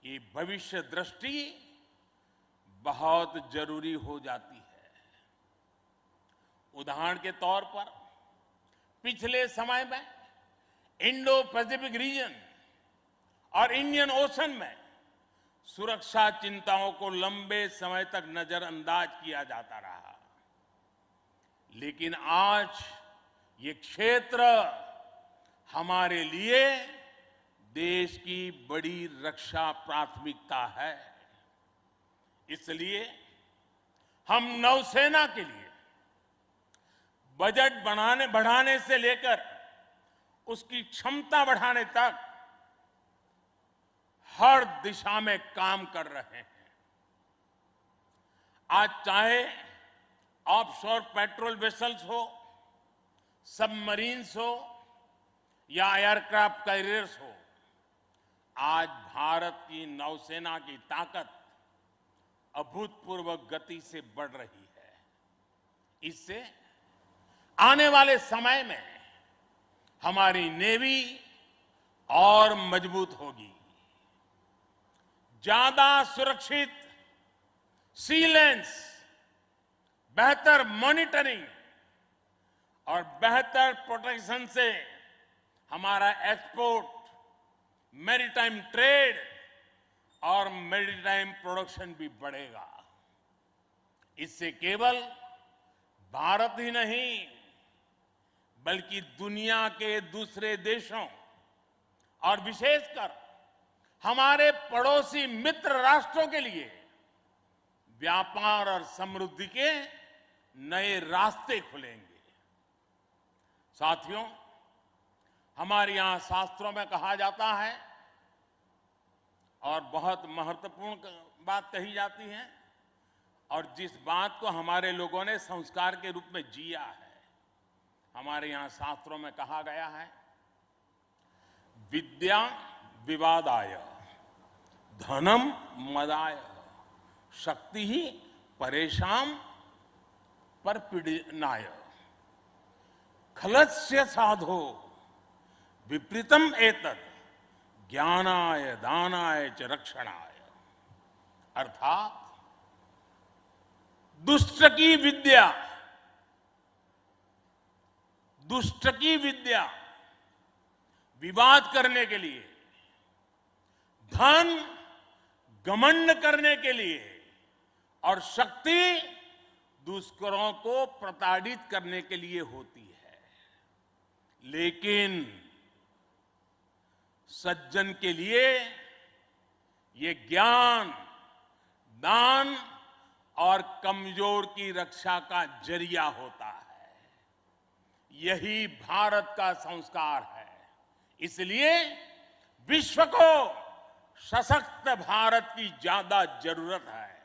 ये भविष्य दृष्टि बहुत जरूरी हो जाती है। उदाहरण के तौर पर पिछले समय में इंडो पैसिफिक रीजन और इंडियन ओशन में सुरक्षा चिंताओं को लंबे समय तक नजरअंदाज किया जाता रहा, लेकिन आज ये क्षेत्र हमारे लिए देश की बड़ी रक्षा प्राथमिकता है। इसलिए हम नौसेना के लिए बजट बढ़ाने से लेकर उसकी क्षमता बढ़ाने तक हर दिशा में काम कर रहे हैं। आज चाहे ऑफशोर पेट्रोल वेसल्स हो, सबमरीन्स हो या एयरक्राफ्ट कैरियर्स हो, आज भारत की नौसेना की ताकत अभूतपूर्व गति से बढ़ रही है। इससे आने वाले समय में हमारी नेवी और मजबूत होगी। ज्यादा सुरक्षित सी लेन्स, बेहतर मॉनिटरिंग और बेहतर प्रोटेक्शन से हमारा एक्सपोर्ट, मैरीटाइम ट्रेड और मैरीटाइम प्रोडक्शन भी बढ़ेगा। इससे केवल भारत ही नहीं बल्कि दुनिया के दूसरे देशों और विशेषकर हमारे पड़ोसी मित्र राष्ट्रों के लिए व्यापार और समृद्धि के नए रास्ते खुलेंगे। साथियों, हमारे यहां शास्त्रों में कहा जाता है और बहुत महत्वपूर्ण बात कही जाती है और जिस बात को हमारे लोगों ने संस्कार के रूप में जिया है, हमारे यहां शास्त्रों में कहा गया है, विद्या विवादाय धनम मदाय शक्ति ही परेशान परपीडनाय खलस्य साधो विपरीतम एतत् ज्ञानाय दानाय च रक्षणाय। अर्थात दुष्ट की विद्या विवाद करने के लिए, धन घमंड करने के लिए और शक्ति दुष्करों को प्रताड़ित करने के लिए होती है। लेकिन सज्जन के लिए ये ज्ञान, दान और कमजोर की रक्षा का जरिया होता है। यही भारत का संस्कार है। इसलिए विश्व को सशक्त भारत की ज्यादा जरूरत है।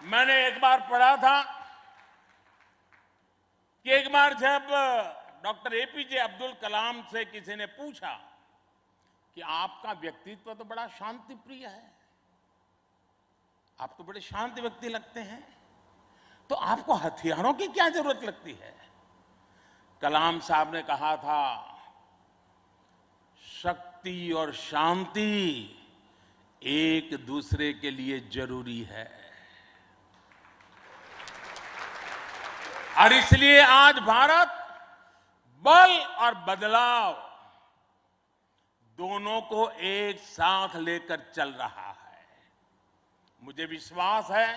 मैंने एक बार पढ़ा था कि एक बार जब डॉक्टर एपीजे अब्दुल कलाम से किसी ने पूछा कि आपका व्यक्तित्व तो बड़ा शांति प्रिय है, आप तो बड़े शांत व्यक्ति लगते हैं, तो आपको हथियारों की क्या जरूरत लगती है? कलाम साहब ने कहा था, शक्ति और शांति एक दूसरे के लिए जरूरी है। और इसलिए आज भारत बल और बदलाव दोनों को एक साथ लेकर चल रहा है। मुझे विश्वास है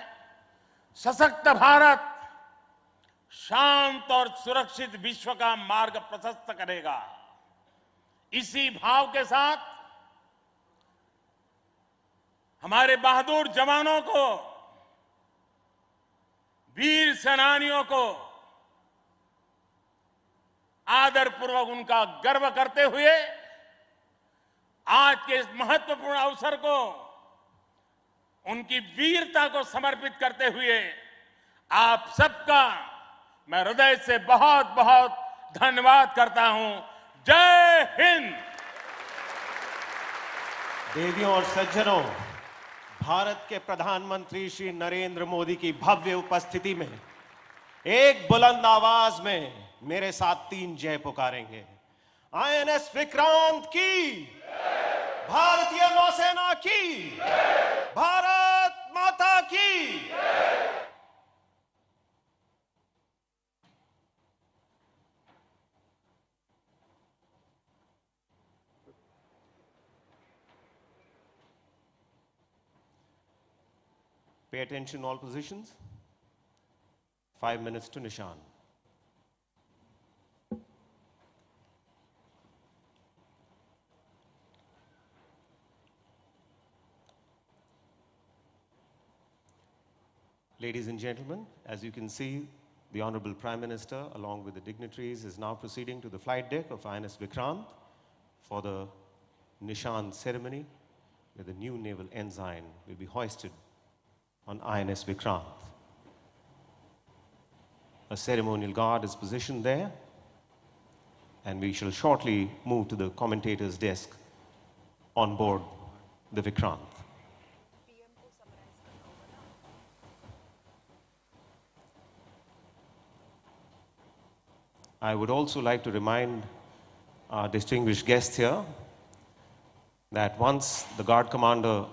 सशक्त भारत शांत और सुरक्षित विश्व का मार्ग प्रशस्त करेगा। इसी भाव के साथ हमारे बहादुर जवानों को, वीर सेनानियों को आदरपूर्वक उनका गर्व करते हुए आज के इस महत्वपूर्ण अवसर को उनकी वीरता को समर्पित करते हुए आप सबका मैं हृदय से बहुत बहुत धन्यवाद करता हूं। जय हिंद। देवियों और सज्जनों, भारत के प्रधानमंत्री श्री नरेंद्र मोदी की भव्य उपस्थिति में एक बुलंद आवाज में मेरे साथ 3 जय पुकारेंगे। INS विक्रांत की, भारतीय नौसेना की, भारत माता की। Pay attention, all positions. 5 minutes to Nishaan. Ladies and gentlemen, as you can see, the Honorable Prime Minister, along with the dignitaries, is now proceeding to the flight deck of INS Vikrant for the Nishaan ceremony, where the new Naval Ensign will be hoisted on INS Vikrant. A ceremonial guard is positioned there, and we shall shortly move to the commentator's desk on board the Vikrant. I would also like to remind our distinguished guests here that once the guard commander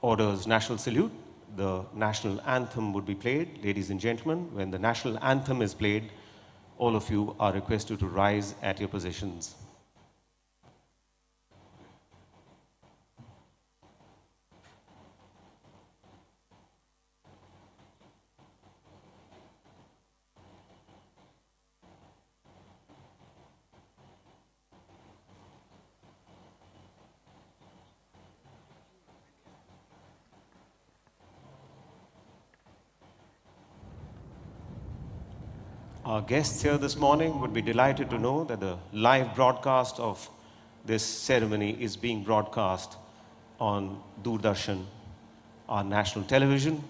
orders national salute, the national anthem would be played. Ladies and gentlemen, when the national anthem is played, all of you are requested to rise at your positions. Our guests here this morning would be delighted to know that the live broadcast of this ceremony is being broadcast on Doordarshan, our national television.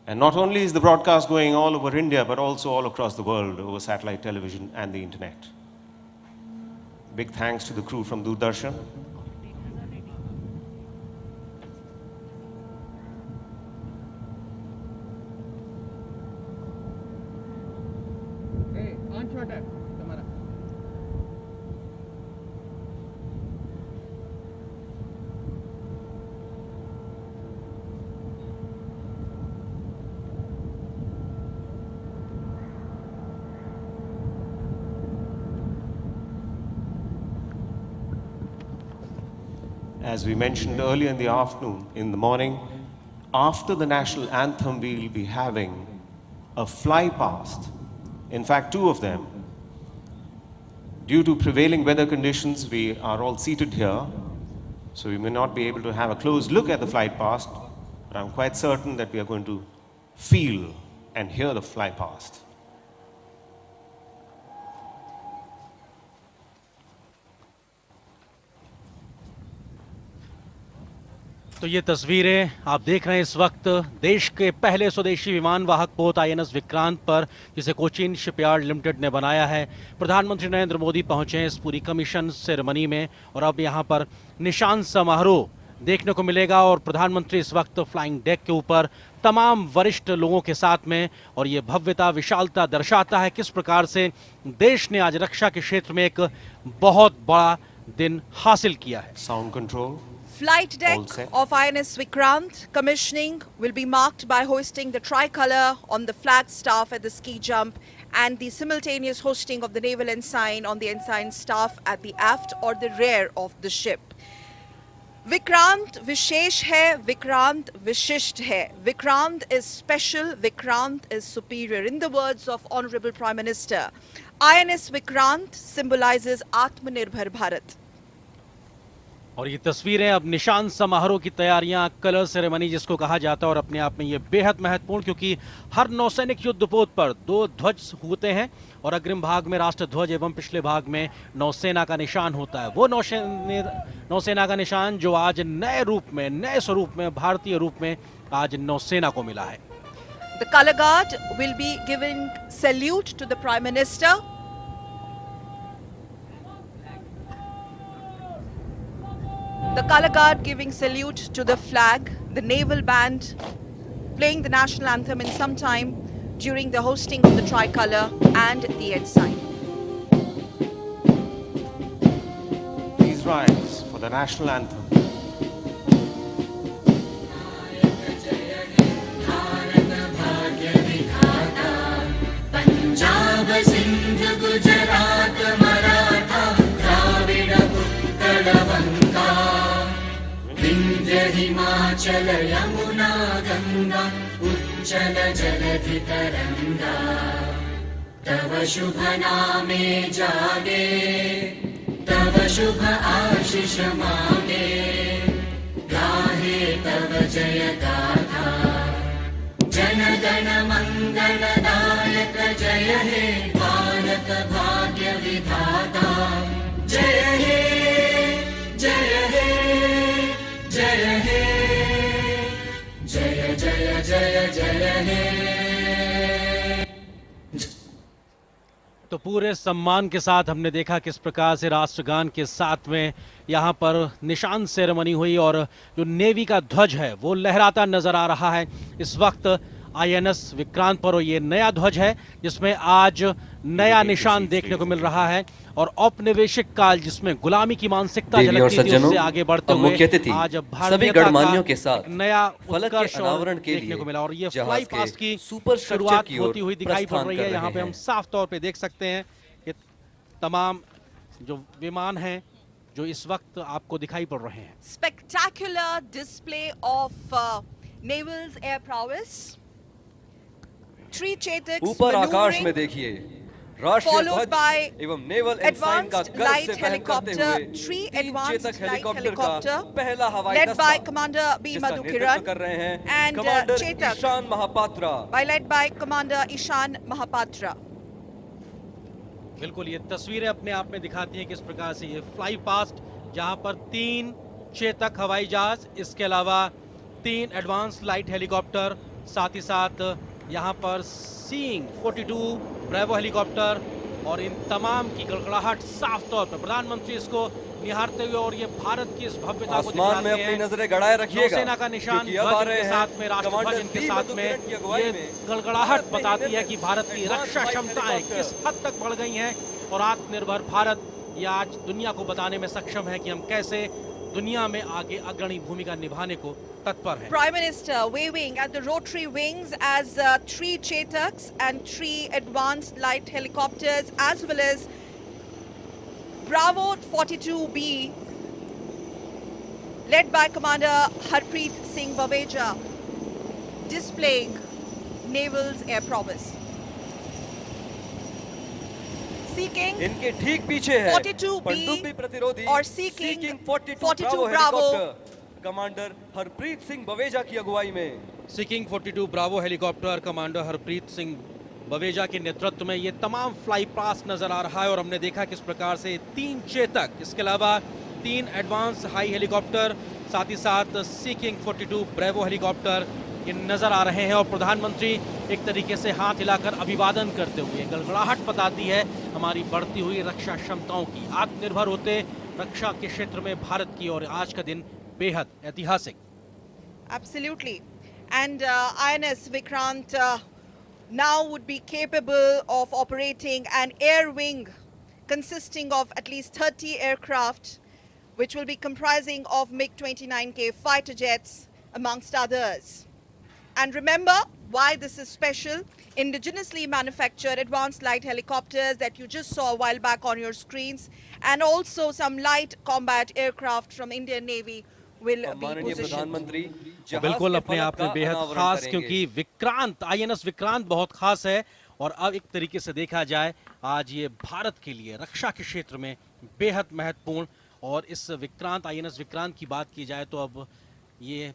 And not only is the broadcast going all over India, but also all across the world over satellite television and the internet. Big thanks to the crew from Doordarshan. As we mentioned earlier in the afternoon, in the morning, after the national anthem, we'll be having a fly past. In fact, two of them. Due to prevailing weather conditions, we are all seated here, so we may not be able to have a close look at the flight past, but I'm quite certain that we are going to feel and hear the fly past. तो ये तस्वीरें आप देख रहे हैं इस वक्त देश के पहले स्वदेशी विमान वाहक पोत INS विक्रांत पर, जिसे कोचिन शिपयार्ड लिमिटेड ने बनाया है। प्रधानमंत्री नरेंद्र मोदी पहुंचे हैं इस पूरी कमीशन सेरेमनी में और अब यहां पर निशान समारोह देखने को मिलेगा और प्रधानमंत्री इस वक्त फ्लाइंग डेक के ऊपर तमाम वरिष्ठ लोगों के साथ में, और ये भव्यता विशालता दर्शाता है किस प्रकार से देश ने आज रक्षा के क्षेत्र में एक बहुत बड़ा दिन हासिल किया है। Sound control Flight deck of INS Vikrant commissioning will be marked by hoisting the tricolor on the flag staff at the ski jump and the simultaneous hosting of the Naval Ensign on the ensign staff at the aft or the rear of the ship. Vikrant Vishesh hai, Vikrant Vishisht hai. Vikrant is special, Vikrant is superior. In the words of Honorable Prime Minister, INS Vikrant symbolizes Aatmanirbhar Bharat. और ये तस्वीरें अब निशान समारोह की तैयारियां, कलर सेरेमनी जिसको कहा जाता है, और अपने आप में ये बेहद महत्वपूर्ण, क्योंकि हर नौसैनिक युद्धपोत पर दो ध्वज होते हैं और अग्रिम भाग में राष्ट्र ध्वज एवं पिछले भाग में नौसेना का निशान होता है। वो नौसेना का निशान जो आज नए रूप में, नए स्वरूप में, भारतीय रूप में आज नौसेना को मिला है। The color guard will be giving salute to the Prime Minister. The color guard giving salute to the flag, the naval band playing the national anthem in some time during the hosting of the tricolor and the ensign. Please rise for the national anthem. Himachal Yamuna Ganga उच्चल जलधि तरंगा तव शुभ नामे जागे तव शुभ आशीष मांगे गाहे तव जय गाथा जन गण मंगलदायक जय हे भारत भाग्य विधाता जय हे जय हे जय हे जय जय जय जय हे। तो पूरे सम्मान के साथ हमने देखा किस प्रकार से राष्ट्रगान के साथ में यहाँ पर निशान सेरेमनी हुई और जो नेवी का ध्वज है वो लहराता नजर आ रहा है इस वक्त INS विक्रांत पर। और ये नया ध्वज है जिसमें आज नया निशान देखने को मिल रहा है और औपनिवेशिक काल जिसमें गुलामी की मानसिकता झलकती थी उससे आगे बढ़ते हुए आज सभी गणमान्यों के साथ नया फलक के अनावरण के देखने को मिला। और ये जहाज फ्लाई पास्ट की सुपर शुरुआत होती हुई दिखाई पड़ रही है। यहाँ पे हम साफ तौर पे देख सकते हैं कि तमाम जो विमान हैं जो इस वक्त आपको दिखाई पड़ रहे हैं। Spectacular display of naval's air prowess. Three Chetaks ऊपर आकाश में देखिए राष्ट्रीय ध्वज एवं नेवल एंसाइन का गर्व से फहम करते हुए तीन चेतक हेलीकॉप्टर का पहला हवाई दस्ता जिसका नेतृत्व कर रहे हैं commander Ishan Mahapatra led by Commander Nishaan Mahapatra. बिल्कुल, ये तस्वीरें अपने आप में दिखाती हैं किस प्रकार से ये फ्लाई पास्ट, जहां पर 3 चेतक हवाई जहाज, इसके अलावा 3 एडवांस लाइट हेलीकॉप्टर, साथ ही साथ यहाँ पर सीइंग 42 ब्रेवो हेलीकॉप्टर, और इन तमाम की गड़गड़ाहट साफ तौर पर प्रधानमंत्री इसको निहारते हुए और ये भारत की इस भव्यता को आसमान में अपनी नजरें गड़ाए रखिएगा, नौसेना का निशान ध्वज के साथ में, राष्ट्रध्वज इनके साथ में, ये गड़गड़ाहट बताती है कि भारत की रक्षा क्षमताएं किस हद तक बढ़ गई हैं और आत्मनिर्भर भारत ये आज दुनिया को बताने में सक्षम है कि हम कैसे दुनिया में आगे अग्रणी भूमिका निभाने को तत्पर हैं। Prime Minister waving at the rotary wings as 3 Chetaks and 3 advanced light helicopters as well as Bravo 42B led by Commander Harpreet Singh Baweja displaying Naval's air prowess. Seeking इनके ठीक पीछे है 42B प्रतिरोधी और Seeking 42 Bravo commander Harpreet Singh Baweja की अगुवाई में। Seeking 42 Bravo helicopter commander Harpreet Singh Baweja के नेतृत्व में ये तमाम फ्लाई पास्ट नजर आ रहा है और हमने देखा किस प्रकार से 3 चेतक, इसके अलावा 3 एडवांस हाई हेलीकॉप्टर, साथ ही साथ सीकिंग 42 ब्रेवो हेलीकॉप्टर ये नजर आ रहे हैं और प्रधानमंत्री एक तरीके से हाथ हिलाकर अभिवादन करते हुए गड़गड़ाहट बताती है हमारी बढ़ती हुई रक्षा क्षमताओं की। आत्मनिर्भर होते रक्षा के क्षेत्र में भारत की और आज का दिन बेहद ऐतिहासिक। Absolutely. And INS Vikrant now would be capable of operating an air wing consisting of at least 30 aircraft, which will be comprising of MiG-29K fighter jets amongst others. And remember why this is special: indigenously manufactured advanced light helicopters that you just saw a while back on your screens, and also some light combat aircraft from Indian Navy will be positioned. बिल्कुल अपने आप में बेहद खास, क्योंकि विक्रांत INS विक्रांत बहुत खास है और अब एक तरीके से देखा जाए आज ये भारत के लिए रक्षा के क्षेत्र में बेहद महत्वपूर्ण। और इस विक्रांत INS विक्रांत की बात की जाए तो अब ये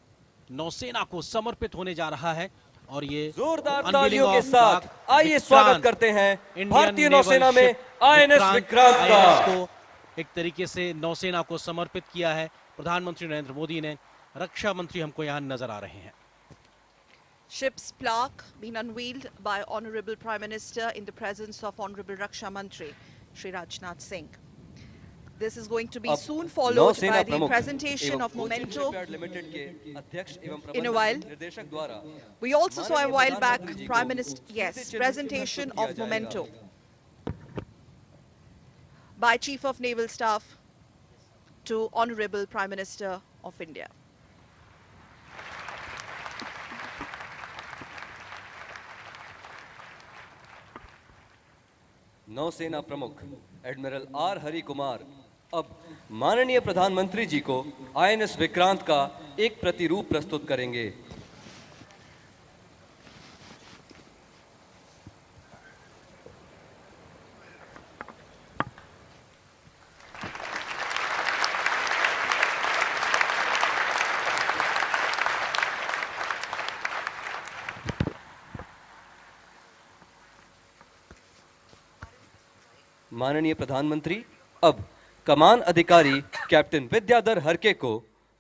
नौसेना को समर्पित होने जा रहा है और ये जोरदार तालियों के साथ आइए स्वागत करते हैं भारतीय नौसेना में INS विक्रांत का। को एक तरीके से नौसेना को समर्पित किया है प्रधानमंत्री नरेंद्र मोदी ने। रक्षा मंत्री हमको यहाँ नजर आ रहे हैं। Ship's plaque being unveiled by Honorable Prime Minister in the presence of Honorable Raksha Mantri Shri Rajnath Singh. This is going to be soon followed by the presentation of memento in a while. We also saw a while back Prime Minister, presentation of memento by Chief of Naval Staff to Honorable Prime Minister of India. नौसेना प्रमुख एडमिरल आर हरि कुमार अब माननीय प्रधानमंत्री जी को INS विक्रांत का एक प्रतिरूप प्रस्तुत करेंगे। माननीय प्रधानमंत्री अब कमान अधिकारी कैप्टन विद्याधर हरके को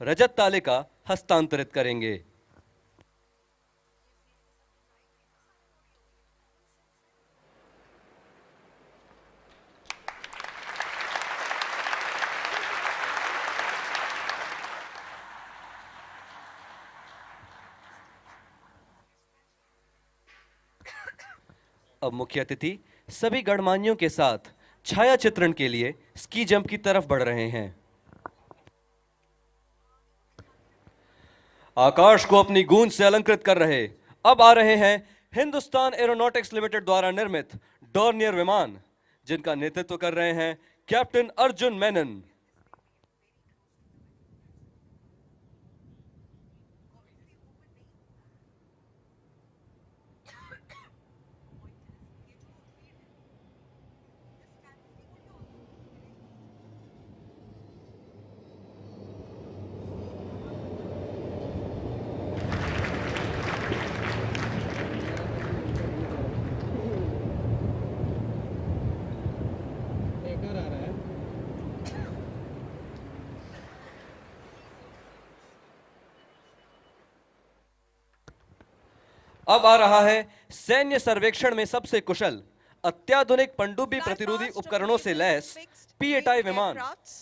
रजत तालिका हस्तांतरित करेंगे। अब मुख्य अतिथि सभी गणमान्यों के साथ छाया चित्रण के लिए स्की जंप की तरफ बढ़ रहे हैं। आकाश को अपनी गूंज से अलंकृत कर रहे अब आ रहे हैं हिंदुस्तान एरोनॉटिक्स लिमिटेड द्वारा निर्मित डॉर्नियर विमान, जिनका नेतृत्व कर रहे हैं कैप्टन अर्जुन मेनन। अब आ रहा है सैन्य सर्वेक्षण में सबसे कुशल, अत्याधुनिक पनडुब्बी प्रतिरोधी उपकरणों से लैस P-8I विमान,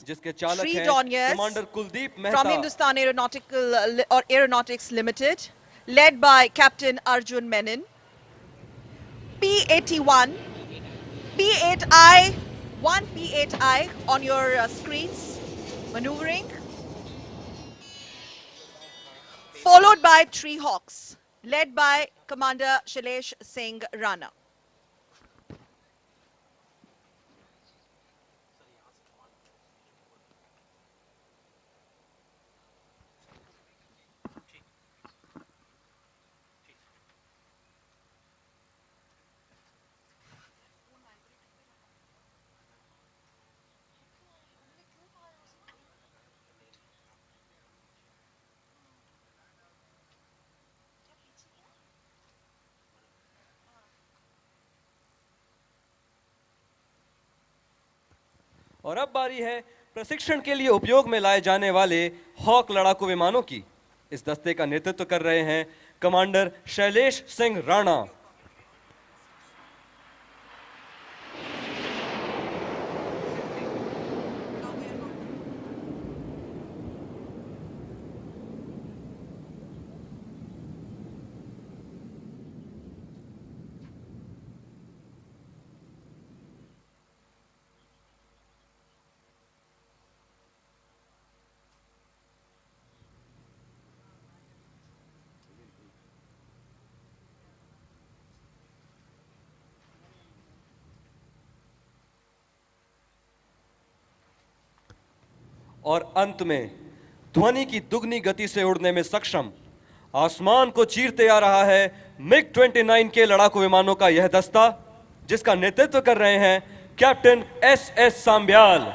जिसके चालक हैं commander Kuldeep Mehta from Hindustan Aeronautics Limited, led by Captain Arjun Menon. P-81, P-8I, one P-8I on your screens, maneuvering, followed by Tree Hawks, led by Commander Shailesh Singh Rana. और अब बारी है प्रशिक्षण के लिए उपयोग में लाए जाने वाले हॉक लड़ाकू विमानों की। इस दस्ते का नेतृत्व कर रहे हैं कमांडर शैलेश सिंह राणा। और अंत में ध्वनि की दुगनी गति से उड़ने में सक्षम, आसमान को चीरते आ रहा है MiG-29 के लड़ाकू विमानों का यह दस्ता, जिसका नेतृत्व कर रहे हैं कैप्टन SS सांब्याल।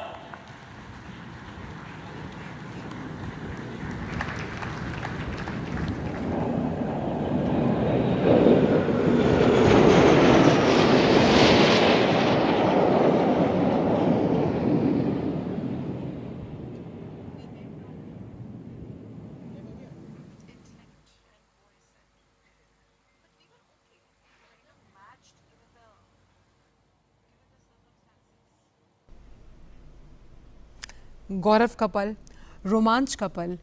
गौरव का पल, रोमांच का पल,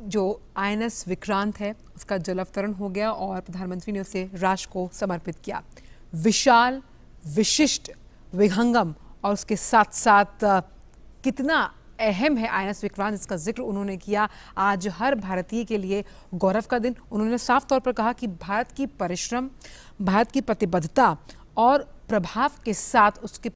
जो INS विक्रांत है उसका जल अवतरण हो गया और प्रधानमंत्री ने उसे राष्ट्र को समर्पित किया। विशाल, विशिष्ट, विहंगम और उसके साथ साथ कितना अहम है INS विक्रांत, इसका जिक्र उन्होंने किया। आज हर भारतीय के लिए गौरव का दिन। उन्होंने साफ तौर पर कहा कि भारत की परिश्रम, भारत की प्रतिबद्धता और प्रभाव के साथ उसके